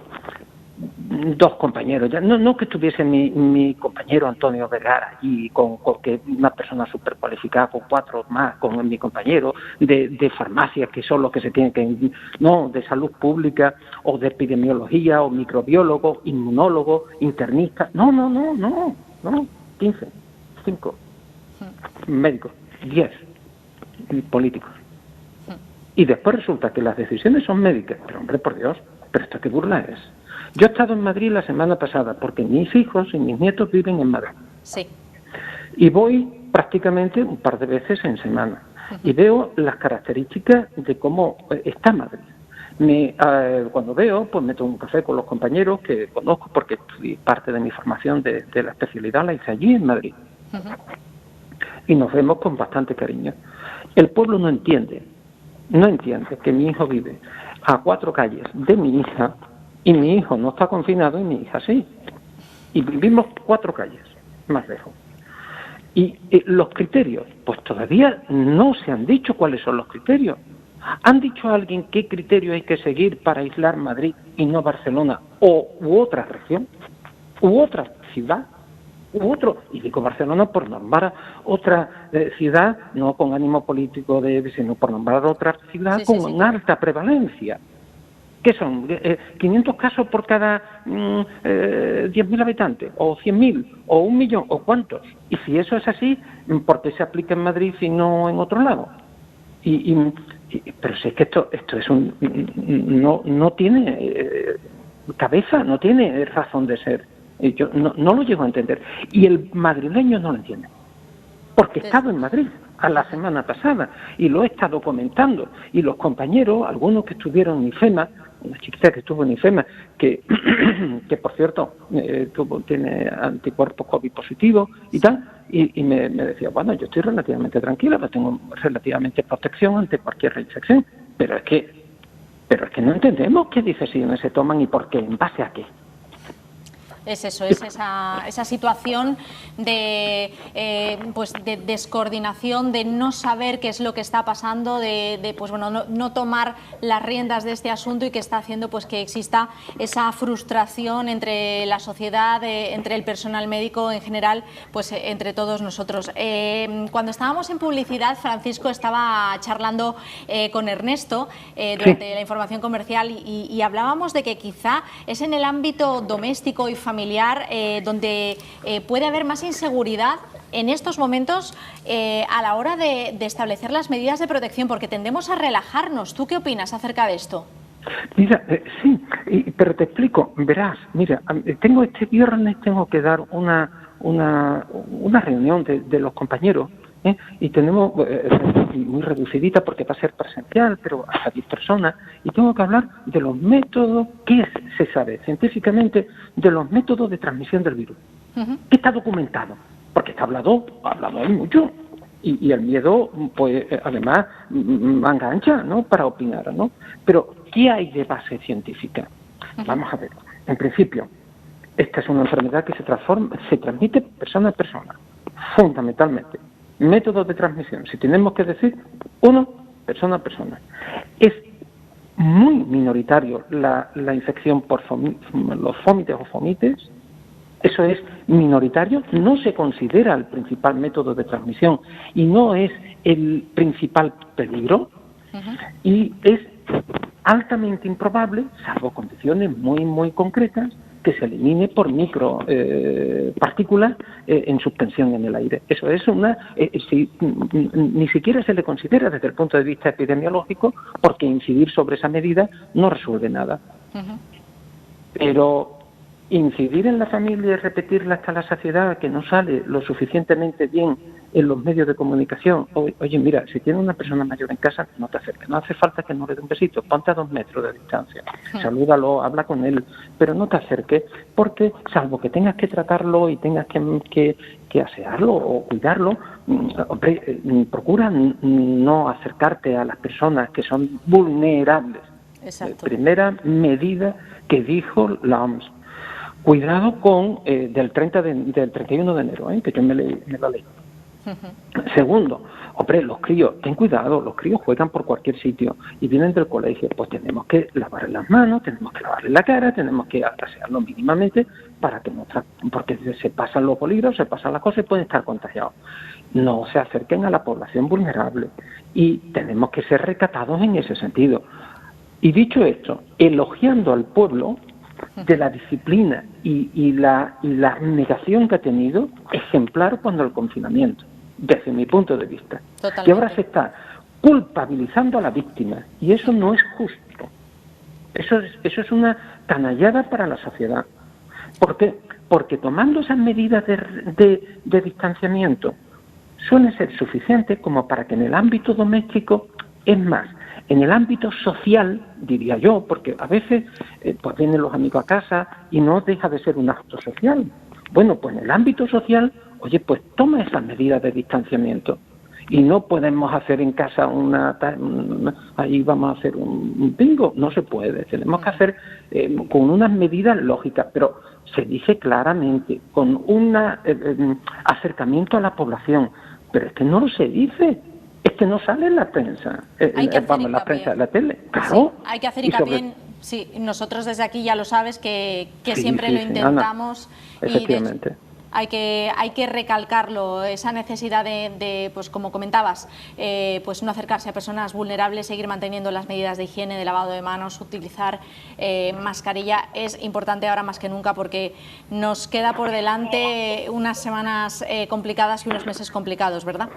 dos compañeros, ya no que estuviese mi compañero Antonio Vergara allí con que una persona súper cualificada, con 4 más, con mi compañero de farmacia, que son los que se tienen que, no, de salud pública o de epidemiología o microbiólogo, inmunólogo, internista, no, 15, 5 médicos, 10 políticos. Y después resulta que las decisiones son médicas, pero hombre, por Dios, pero esto qué burla es. Yo he estado en Madrid la semana pasada porque mis hijos y mis nietos viven en Madrid. Sí. Y voy prácticamente un par de veces en semana. Y veo las características de cómo está Madrid. Cuando veo, pues me tomo un café con los compañeros que conozco porque parte de mi formación de la especialidad la hice allí en Madrid. Y nos vemos con bastante cariño. El pueblo no entiende que mi hijo vive a 4 calles de mi hija Y mi hijo no está confinado y mi hija sí. Y vivimos 4 calles más lejos. Y los criterios, pues todavía no se han dicho cuáles son los criterios. ¿Han dicho a alguien qué criterio hay que seguir para aislar Madrid y no Barcelona u otra región, u otra ciudad, u otro? Y digo Barcelona por nombrar otra ciudad, no con ánimo político, sino por nombrar otra ciudad con alta prevalencia. ¿Qué son? ¿500 casos por cada 10.000 habitantes? ¿O 100.000? ¿O 1 millón? ¿O cuántos? Y si eso es así, ¿por qué se aplica en Madrid y no en otro lado? Pero si es que esto es no tiene cabeza, no tiene razón de ser. Yo no lo llego a entender. Y el madrileño no lo entiende. Porque he estado en Madrid a la semana pasada y lo he estado comentando. Y los compañeros, algunos que estuvieron en IFEMA, una chiquita que estuvo en IFEMA, que por cierto tiene anticuerpos COVID positivos y tal, y me decía, bueno, yo estoy relativamente tranquila, pero tengo relativamente protección ante cualquier reinfección, pero es que no entendemos qué decisiones se toman y por qué, en base a qué. Es eso, es esa situación de descoordinación, de no saber qué es lo que está pasando, no tomar las riendas de este asunto y que está haciendo pues que exista esa frustración entre la sociedad, entre el personal médico en general, pues entre todos nosotros. Cuando estábamos en publicidad, Francisco estaba charlando con Ernesto durante la información comercial y hablábamos de que quizá es en el ámbito doméstico y familiar donde puede haber más inseguridad en estos momentos a la hora de establecer las medidas de protección, porque tendemos a relajarnos. ¿Tú qué opinas acerca de esto? Mira, sí, pero te explico. Verás, mira, este viernes tengo que dar una reunión de los compañeros, y tenemos muy reducidita porque va a ser presencial, pero hasta 10 personas, y tengo que hablar de los métodos que se sabe científicamente de los métodos de transmisión del virus. ¿Qué está documentado? Porque está hablado hay mucho, y el miedo, pues además engancha, ¿no?, para opinar, ¿no? Pero ¿qué hay de base científica? Vamos a ver. En principio, esta es una enfermedad que se transmite persona a persona, fundamentalmente. Métodos de transmisión, si tenemos que decir, uno, persona a persona. Es muy minoritario la infección por los fómites o fomites. Eso es minoritario, no se considera el principal método de transmisión y no es el principal peligro. Y es altamente improbable, salvo condiciones muy, muy concretas, que se elimine por micropartículas en suspensión en el aire. Eso es ni siquiera se le considera desde el punto de vista epidemiológico, porque incidir sobre esa medida no resuelve nada. Pero incidir en la familia y repetirla hasta la saciedad, que no sale lo suficientemente bien en los medios de comunicación. Oye, mira, si tienes una persona mayor en casa, no te acerques, no hace falta que no le dé un besito, ponte a 2 metros de distancia, salúdalo, habla con él, pero no te acerques, porque salvo que tengas que tratarlo y tengas que asearlo o cuidarlo, procura no acercarte a las personas que son vulnerables. Exacto. Primera medida que dijo la OMS. Cuidado con del 31 de enero, que yo me lo leí. Segundo, los críos, ten cuidado, los críos juegan por cualquier sitio y vienen del colegio, pues tenemos que lavarle las manos, tenemos que lavarle la cara, tenemos que asearlo mínimamente porque se pasan los bolígrafos, se pasan las cosas y pueden estar contagiados. No se acerquen a la población vulnerable y tenemos que ser recatados en ese sentido. Y dicho esto, elogiando al pueblo de la disciplina y la negación que ha tenido, ejemplar cuando el confinamiento, desde mi punto de vista. Totalmente. Y ahora se está culpabilizando a la víctima, y eso no es justo. Eso es una canallada para la sociedad. ¿Por qué? Porque tomando esas medidas de distanciamiento suelen ser suficientes como para que en el ámbito doméstico, es más, en el ámbito social, diría yo, porque a veces pues vienen los amigos a casa y no deja de ser un acto social. Bueno, pues en el ámbito social, oye, pues toma esas medidas de distanciamiento y no podemos hacer en casa ahí vamos a hacer un bingo, no se puede, tenemos que hacer con unas medidas lógicas, pero se dice claramente, con un acercamiento a la población, pero es que no se dice, es que no sale en la prensa, la prensa de la tele, claro. Sí, hay que hacer hincapié sí, nosotros desde aquí ya lo sabes que siempre lo intentamos, Ana, efectivamente. Y hay que recalcarlo, esa necesidad de pues como comentabas, pues no acercarse a personas vulnerables, seguir manteniendo las medidas de higiene, de lavado de manos, utilizar mascarilla, es importante ahora más que nunca porque nos queda por delante unas semanas complicadas y unos meses complicados, ¿verdad?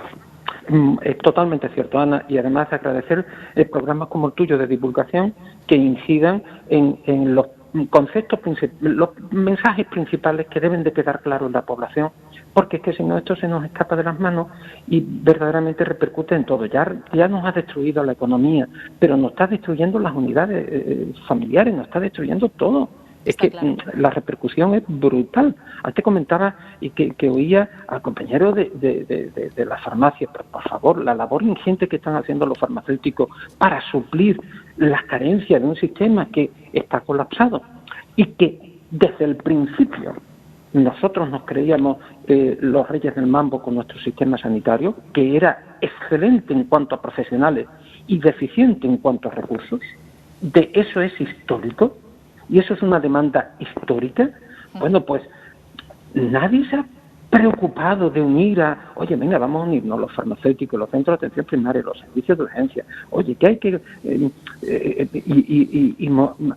Es totalmente cierto, Ana, y además agradecer programas como el tuyo de divulgación que incidan en los conceptos, los mensajes principales que deben de quedar claros en la población, porque es que si no esto se nos escapa de las manos y verdaderamente repercute en todo. Ya nos ha destruido la economía, pero nos está destruyendo las unidades familiares, nos está destruyendo todo. Es que la repercusión es brutal. Antes comentaba y que oía al compañero de la farmacia, pero por favor, la labor ingente que están haciendo los farmacéuticos para suplir las carencias de un sistema que está colapsado y que desde el principio nosotros nos creíamos los reyes del mambo con nuestro sistema sanitario, que era excelente en cuanto a profesionales y deficiente en cuanto a recursos. De eso es histórico. Y eso es una demanda histórica. Bueno, pues nadie se ha preocupado de unir oye, venga, vamos a unirnos los farmacéuticos, los centros de atención primaria, los servicios de urgencia. Oye, que hay que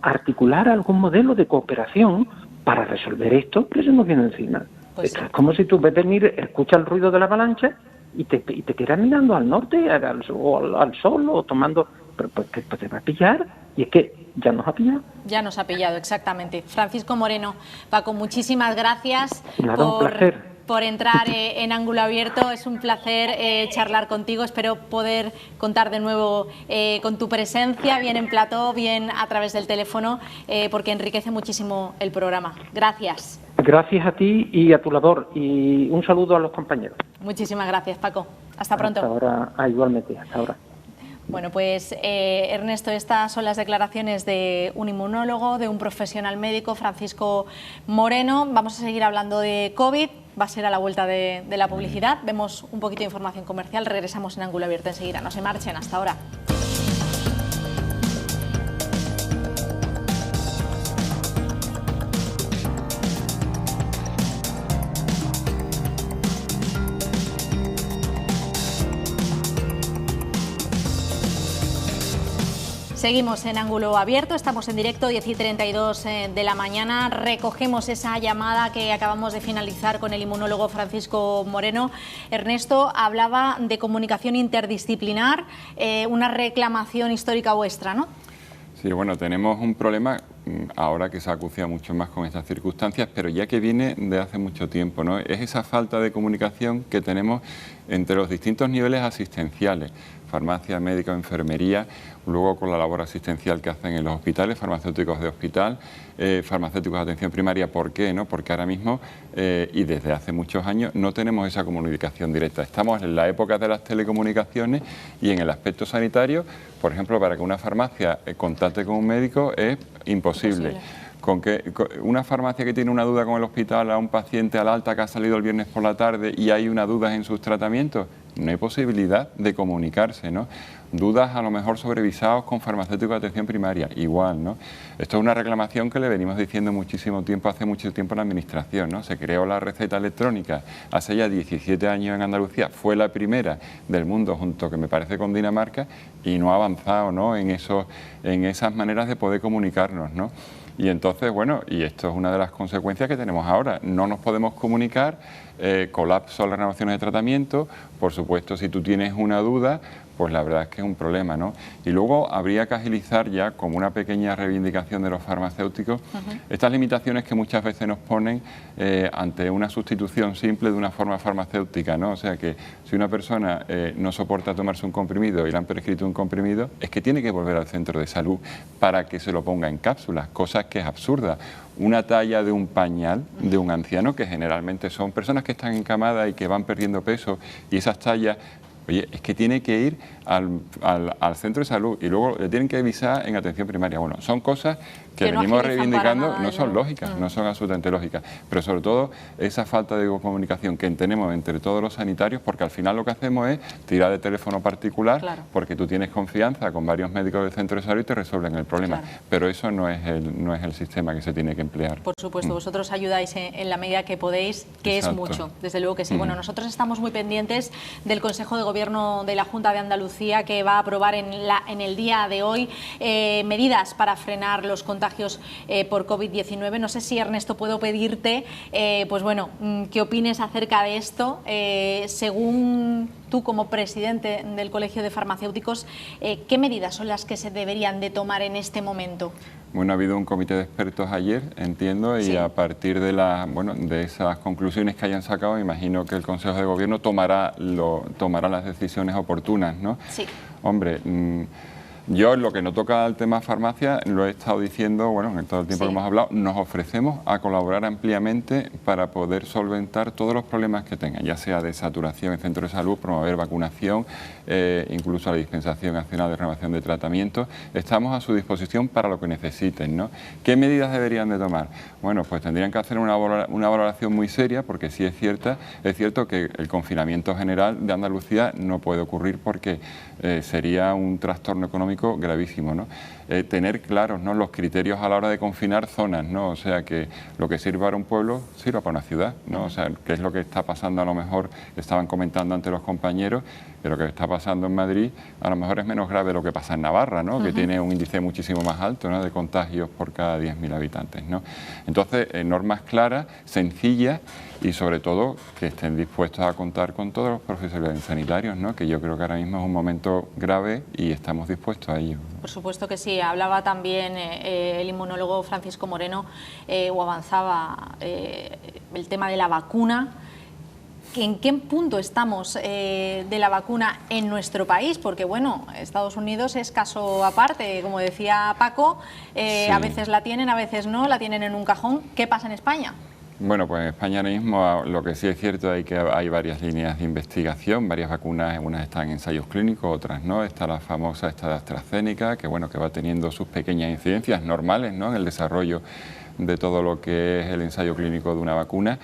articular algún modelo de cooperación para resolver esto, que se nos viene encima. Pues esto es como si tú ves venir, escuchas el ruido de la avalancha y te quedas mirando al norte, al sol, o tomando... Pero pues te va a pillar, y es que ya nos ha pillado. Ya nos ha pillado, exactamente. Francisco Moreno, Paco, muchísimas gracias por entrar en Ángulo Abierto. Es un placer charlar contigo. Espero poder contar de nuevo con tu presencia, bien en plató, bien a través del teléfono, porque enriquece muchísimo el programa. Gracias. Gracias a ti y a tu labor, y un saludo a los compañeros. Muchísimas gracias, Paco. Hasta pronto. Hasta ahora, igualmente, hasta ahora. Bueno, pues Ernesto, estas son las declaraciones de un inmunólogo, de un profesional médico, Francisco Moreno. Vamos a seguir hablando de COVID, va a ser a la vuelta de la publicidad. Vemos un poquito de información comercial, regresamos en Ángulo Abierto enseguida. No se marchen, hasta ahora. Seguimos en Ángulo Abierto, estamos en directo, 10:32 de la mañana. Recogemos esa llamada que acabamos de finalizar con el inmunólogo Francisco Moreno. Ernesto hablaba de comunicación interdisciplinar, una reclamación histórica vuestra, ¿no? Sí, bueno, tenemos un problema ahora que se acucia mucho más con estas circunstancias, pero ya que viene de hace mucho tiempo, ¿no? Es esa falta de comunicación que tenemos entre los distintos niveles asistenciales, farmacia, médico, enfermería, luego con la labor asistencial que hacen en los hospitales, farmacéuticos de hospital, farmacéuticos de atención primaria. ¿Por qué? ¿No? Porque ahora mismo, y desde hace muchos años, no tenemos esa comunicación directa. Estamos en la época de las telecomunicaciones y en el aspecto sanitario, por ejemplo, para que una farmacia contacte con un médico es imposible. Con que una farmacia que tiene una duda con el hospital a un paciente al alta que ha salido el viernes por la tarde y hay una duda en sus tratamientos, no hay posibilidad de comunicarse, ¿no? Dudas a lo mejor sobrevisados con farmacéuticos de atención primaria, igual, ¿no? Esto es una reclamación que le venimos diciendo hace mucho tiempo en la Administración, ¿no? Se creó la receta electrónica hace ya 17 años en Andalucía, fue la primera del mundo junto, que me parece, con Dinamarca, y no ha avanzado, ¿no? en esas maneras de poder comunicarnos, ¿no? Y entonces, bueno, y esto es una de las consecuencias que tenemos ahora. No nos podemos comunicar, colapso en las renovaciones de tratamiento. Por supuesto, si tú tienes una duda, pues la verdad es que es un problema, ¿no? Y luego habría que agilizar ya, como una pequeña reivindicación de los farmacéuticos, estas limitaciones que muchas veces nos ponen ante una sustitución simple de una forma farmacéutica, ¿no? O sea que si una persona no soporta tomarse un comprimido y le han prescrito un comprimido, es que tiene que volver al centro de salud para que se lo ponga en cápsulas, cosa que es absurda. Una talla de un pañal de un anciano, que generalmente son personas que están encamadas y que van perdiendo peso, y esas tallas Oye, es que tiene que ir al centro de salud y luego le tienen que avisar en atención primaria. Bueno, son cosas que venimos reivindicando, no son lógicas, no son absolutamente lógicas, pero sobre todo esa falta de comunicación que tenemos entre todos los sanitarios, porque al final lo que hacemos es tirar de teléfono particular, porque tú tienes confianza con varios médicos del centro de salud y te resuelven el problema, pero eso no es el sistema que se tiene que emplear. Por supuesto, vosotros ayudáis en la medida que podéis, que es mucho, desde luego que sí. Bueno, nosotros estamos muy pendientes del Consejo de Gobierno de la Junta de Andalucía, que va a aprobar en el día de hoy medidas para frenar los contagios por COVID-19. No sé si, Ernesto, puedo pedirte, pues bueno, qué opines acerca de esto. Según tú, como presidente del Colegio de Farmacéuticos, ¿qué medidas son las que se deberían de tomar en este momento? Bueno, ha habido un comité de expertos ayer, entiendo, y a partir de esas conclusiones que hayan sacado, imagino que el Consejo de Gobierno tomará las decisiones oportunas, ¿no? Sí. Hombre, yo en lo que no toca al tema farmacia, lo he estado diciendo, bueno, en todo el tiempo que hemos hablado, nos ofrecemos a colaborar ampliamente para poder solventar todos los problemas que tengan, ya sea de saturación en centros de salud, promover vacunación, incluso la dispensación nacional de renovación de tratamientos. Estamos a su disposición para lo que necesiten, ¿no? ¿Qué medidas deberían de tomar? Bueno, pues tendrían que hacer una valoración muy seria, porque sí es cierto que el confinamiento general de Andalucía no puede ocurrir porque sería un trastorno económico gravísimo, ¿no? Tener claros, ¿no?, los criterios a la hora de confinar zonas, ¿no? O sea, que lo que sirva para un pueblo sirva para una ciudad, ¿no? O sea, qué es lo que está pasando, a lo mejor estaban comentando ante los compañeros, que lo que está pasando en Madrid a lo mejor es menos grave de lo que pasa en Navarra, ¿no? Que tiene un índice muchísimo más alto, ¿no?, de contagios por cada 10.000 habitantes, ¿no? Entonces, normas claras, sencillas y sobre todo que estén dispuestos a contar con todos los profesionales sanitarios, ¿no?, que yo creo que ahora mismo es un momento grave y estamos dispuestos a ello. Por supuesto que sí. Hablaba también el inmunólogo Francisco Moreno, o avanzaba el tema de la vacuna. ¿En qué punto estamos de la vacuna en nuestro país? Porque, bueno, Estados Unidos es caso aparte, como decía Paco, a veces la tienen, a veces no, la tienen en un cajón. ¿Qué pasa en España? Bueno, pues en España ahora mismo lo que sí es cierto es que hay varias líneas de investigación, varias vacunas, unas están en ensayos clínicos, otras no. Está la famosa de AstraZeneca, que bueno, que va teniendo sus pequeñas incidencias normales, ¿no?, en el desarrollo de todo lo que es el ensayo clínico de una vacuna.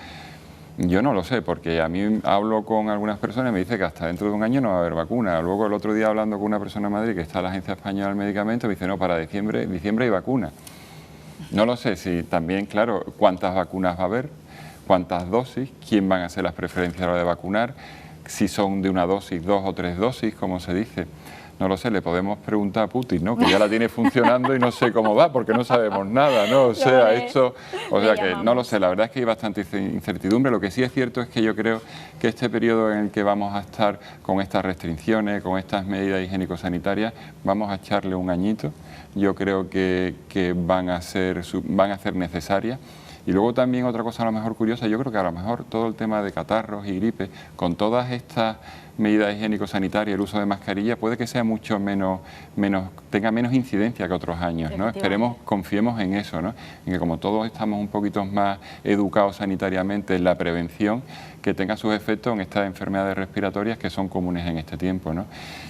Yo no lo sé, porque a mí hablo con algunas personas y me dice que hasta dentro de un año no va a haber vacuna. Luego el otro día hablando con una persona en Madrid que está en la Agencia Española del Medicamento, me dice, no, para diciembre hay vacuna. No lo sé, si también, claro, cuántas vacunas va a haber, cuántas dosis, quién van a ser las preferencias a la hora de vacunar, si son de una dosis, 2 o 3 dosis, como se dice. No lo sé, le podemos preguntar a Putin, ¿no?, que ya la tiene funcionando y no sé cómo va, porque no sabemos nada, ¿no? O sea, que no lo sé, la verdad es que hay bastante incertidumbre. Lo que sí es cierto es que yo creo que este periodo en el que vamos a estar con estas restricciones, con estas medidas higiénico-sanitarias, vamos a echarle un añito. Yo creo que van a ser necesarias. Y luego también otra cosa a lo mejor curiosa, yo creo que a lo mejor todo el tema de catarros y gripe, con todas estas medidas higiénico-sanitarias, el uso de mascarilla, puede que sea mucho tenga menos incidencia que otros años, ¿no? Confiemos en eso, ¿no?, en que como todos estamos un poquito más educados sanitariamente en la prevención, que tenga sus efectos en estas enfermedades respiratorias que son comunes en este tiempo, ¿no?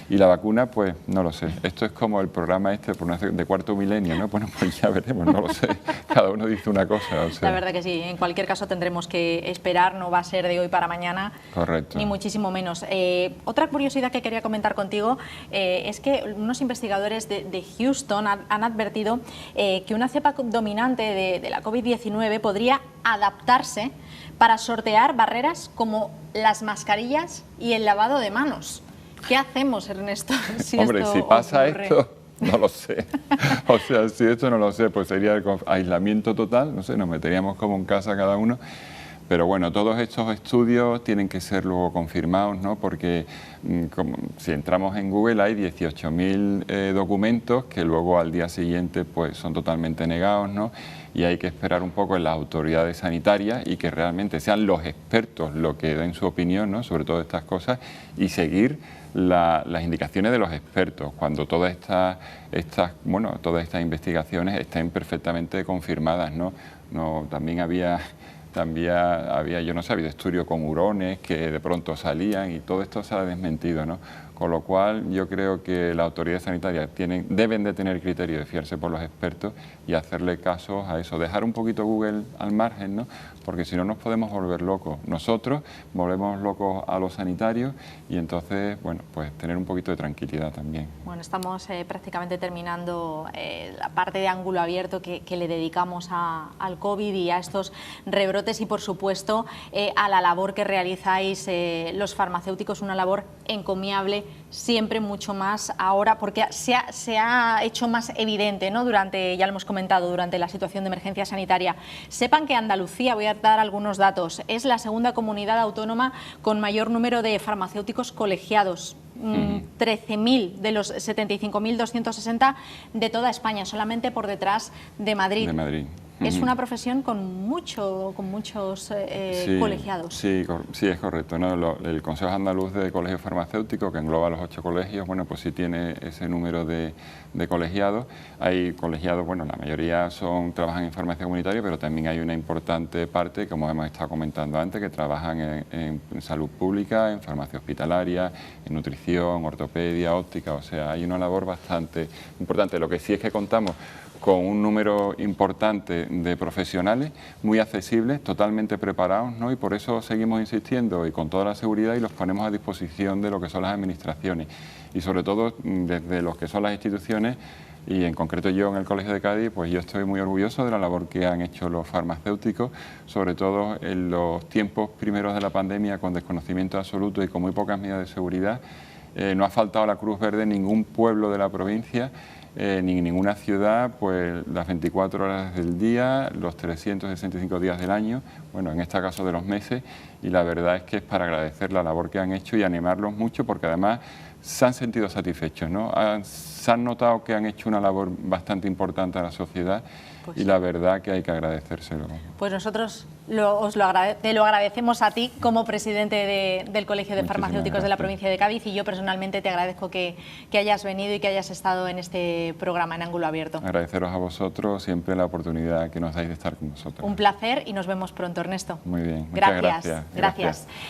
Y la vacuna, pues no lo sé. Esto es como el programa de Cuarto Milenio, ¿no? Bueno, pues ya veremos, no lo sé. Cada uno dice una cosa. O sea. La verdad que sí. En cualquier caso tendremos que esperar, no va a ser de hoy para mañana. Correcto. Ni muchísimo menos. Otra curiosidad que quería comentar contigo es que unos investigadores de Houston han advertido que una cepa dominante de la COVID-19 podría adaptarse para sortear barreras como las mascarillas y el lavado de manos. ¿Qué hacemos, Ernesto? Hombre, si pasa esto, no lo sé. O sea, si esto no lo sé, pues sería el aislamiento total, no sé, nos meteríamos como en casa cada uno. Pero bueno, todos estos estudios tienen que ser luego confirmados, ¿no? Porque si entramos en Google hay 18.000 documentos que luego al día siguiente pues son totalmente negados, ¿no? Y hay que esperar un poco en las autoridades sanitarias y que realmente sean los expertos los que den su opinión, ¿no?, sobre todas estas cosas, y seguir las indicaciones de los expertos cuando todas estas investigaciones estén perfectamente confirmadas, ¿no? También había también había, yo no sé, ha habido estudios con hurones que de pronto salían y todo esto se ha desmentido, ¿no? Con lo cual yo creo que las autoridades sanitarias deben de tener criterio de fiarse por los expertos y hacerle caso a eso, dejar un poquito Google al margen, ¿no? Porque si no nos podemos volver locos. Nosotros volvemos locos a los sanitarios y entonces, bueno, pues tener un poquito de tranquilidad también. Bueno, estamos prácticamente terminando la parte de ángulo abierto que le dedicamos al COVID y a estos rebrotes y, por supuesto, a la labor que realizáis los farmacéuticos, una labor encomiable, siempre mucho más ahora, porque se ha hecho más evidente, ¿no? Durante, ya lo hemos comentado, durante la situación de emergencia sanitaria. Sepan que Andalucía, voy a dar algunos datos, es la segunda comunidad autónoma con mayor número de farmacéuticos colegiados. 13.000 de los 75.260 de toda España, solamente por detrás de Madrid. De Madrid. Es una profesión con muchos colegiados. Sí, es correcto, ¿no? El Consejo Andaluz de Colegios Farmacéuticos, que engloba los 8 colegios, bueno, pues sí tiene ese número de colegiados. Hay colegiados, bueno, la mayoría trabajan en farmacia comunitaria, pero también hay una importante parte, como hemos estado comentando antes, que trabajan en salud pública, en farmacia hospitalaria, en nutrición, ortopedia, óptica, o sea, hay una labor bastante importante. Lo que sí es que contamos con un número importante de profesionales muy accesibles, totalmente preparados, ¿no? Y por eso seguimos insistiendo y con toda la seguridad y los ponemos a disposición de lo que son las administraciones y sobre todo desde los que son las instituciones y en concreto yo en el Colegio de Cádiz, pues yo estoy muy orgulloso de la labor que han hecho los farmacéuticos, sobre todo en los tiempos primeros de la pandemia con desconocimiento absoluto y con muy pocas medidas de seguridad. No ha faltado a la Cruz Verde en ningún pueblo de la provincia, ni en ninguna ciudad, pues las 24 horas del día, los 365 días del año, bueno, en este caso de los meses, y la verdad es que es para agradecer la labor que han hecho y animarlos mucho, porque además se han sentido satisfechos, ¿no? Se han notado que han hecho una labor bastante importante a la sociedad y la verdad que hay que agradecérselo. Pues nosotros te lo agradecemos a ti como presidente del Colegio de Farmacéuticos de la provincia de Cádiz y yo personalmente te agradezco que hayas venido y que hayas estado en este programa en Ángulo Abierto. Agradeceros a vosotros siempre la oportunidad que nos dais de estar con nosotros. Un placer y nos vemos pronto, Ernesto. Muy bien, muchas gracias. Gracias.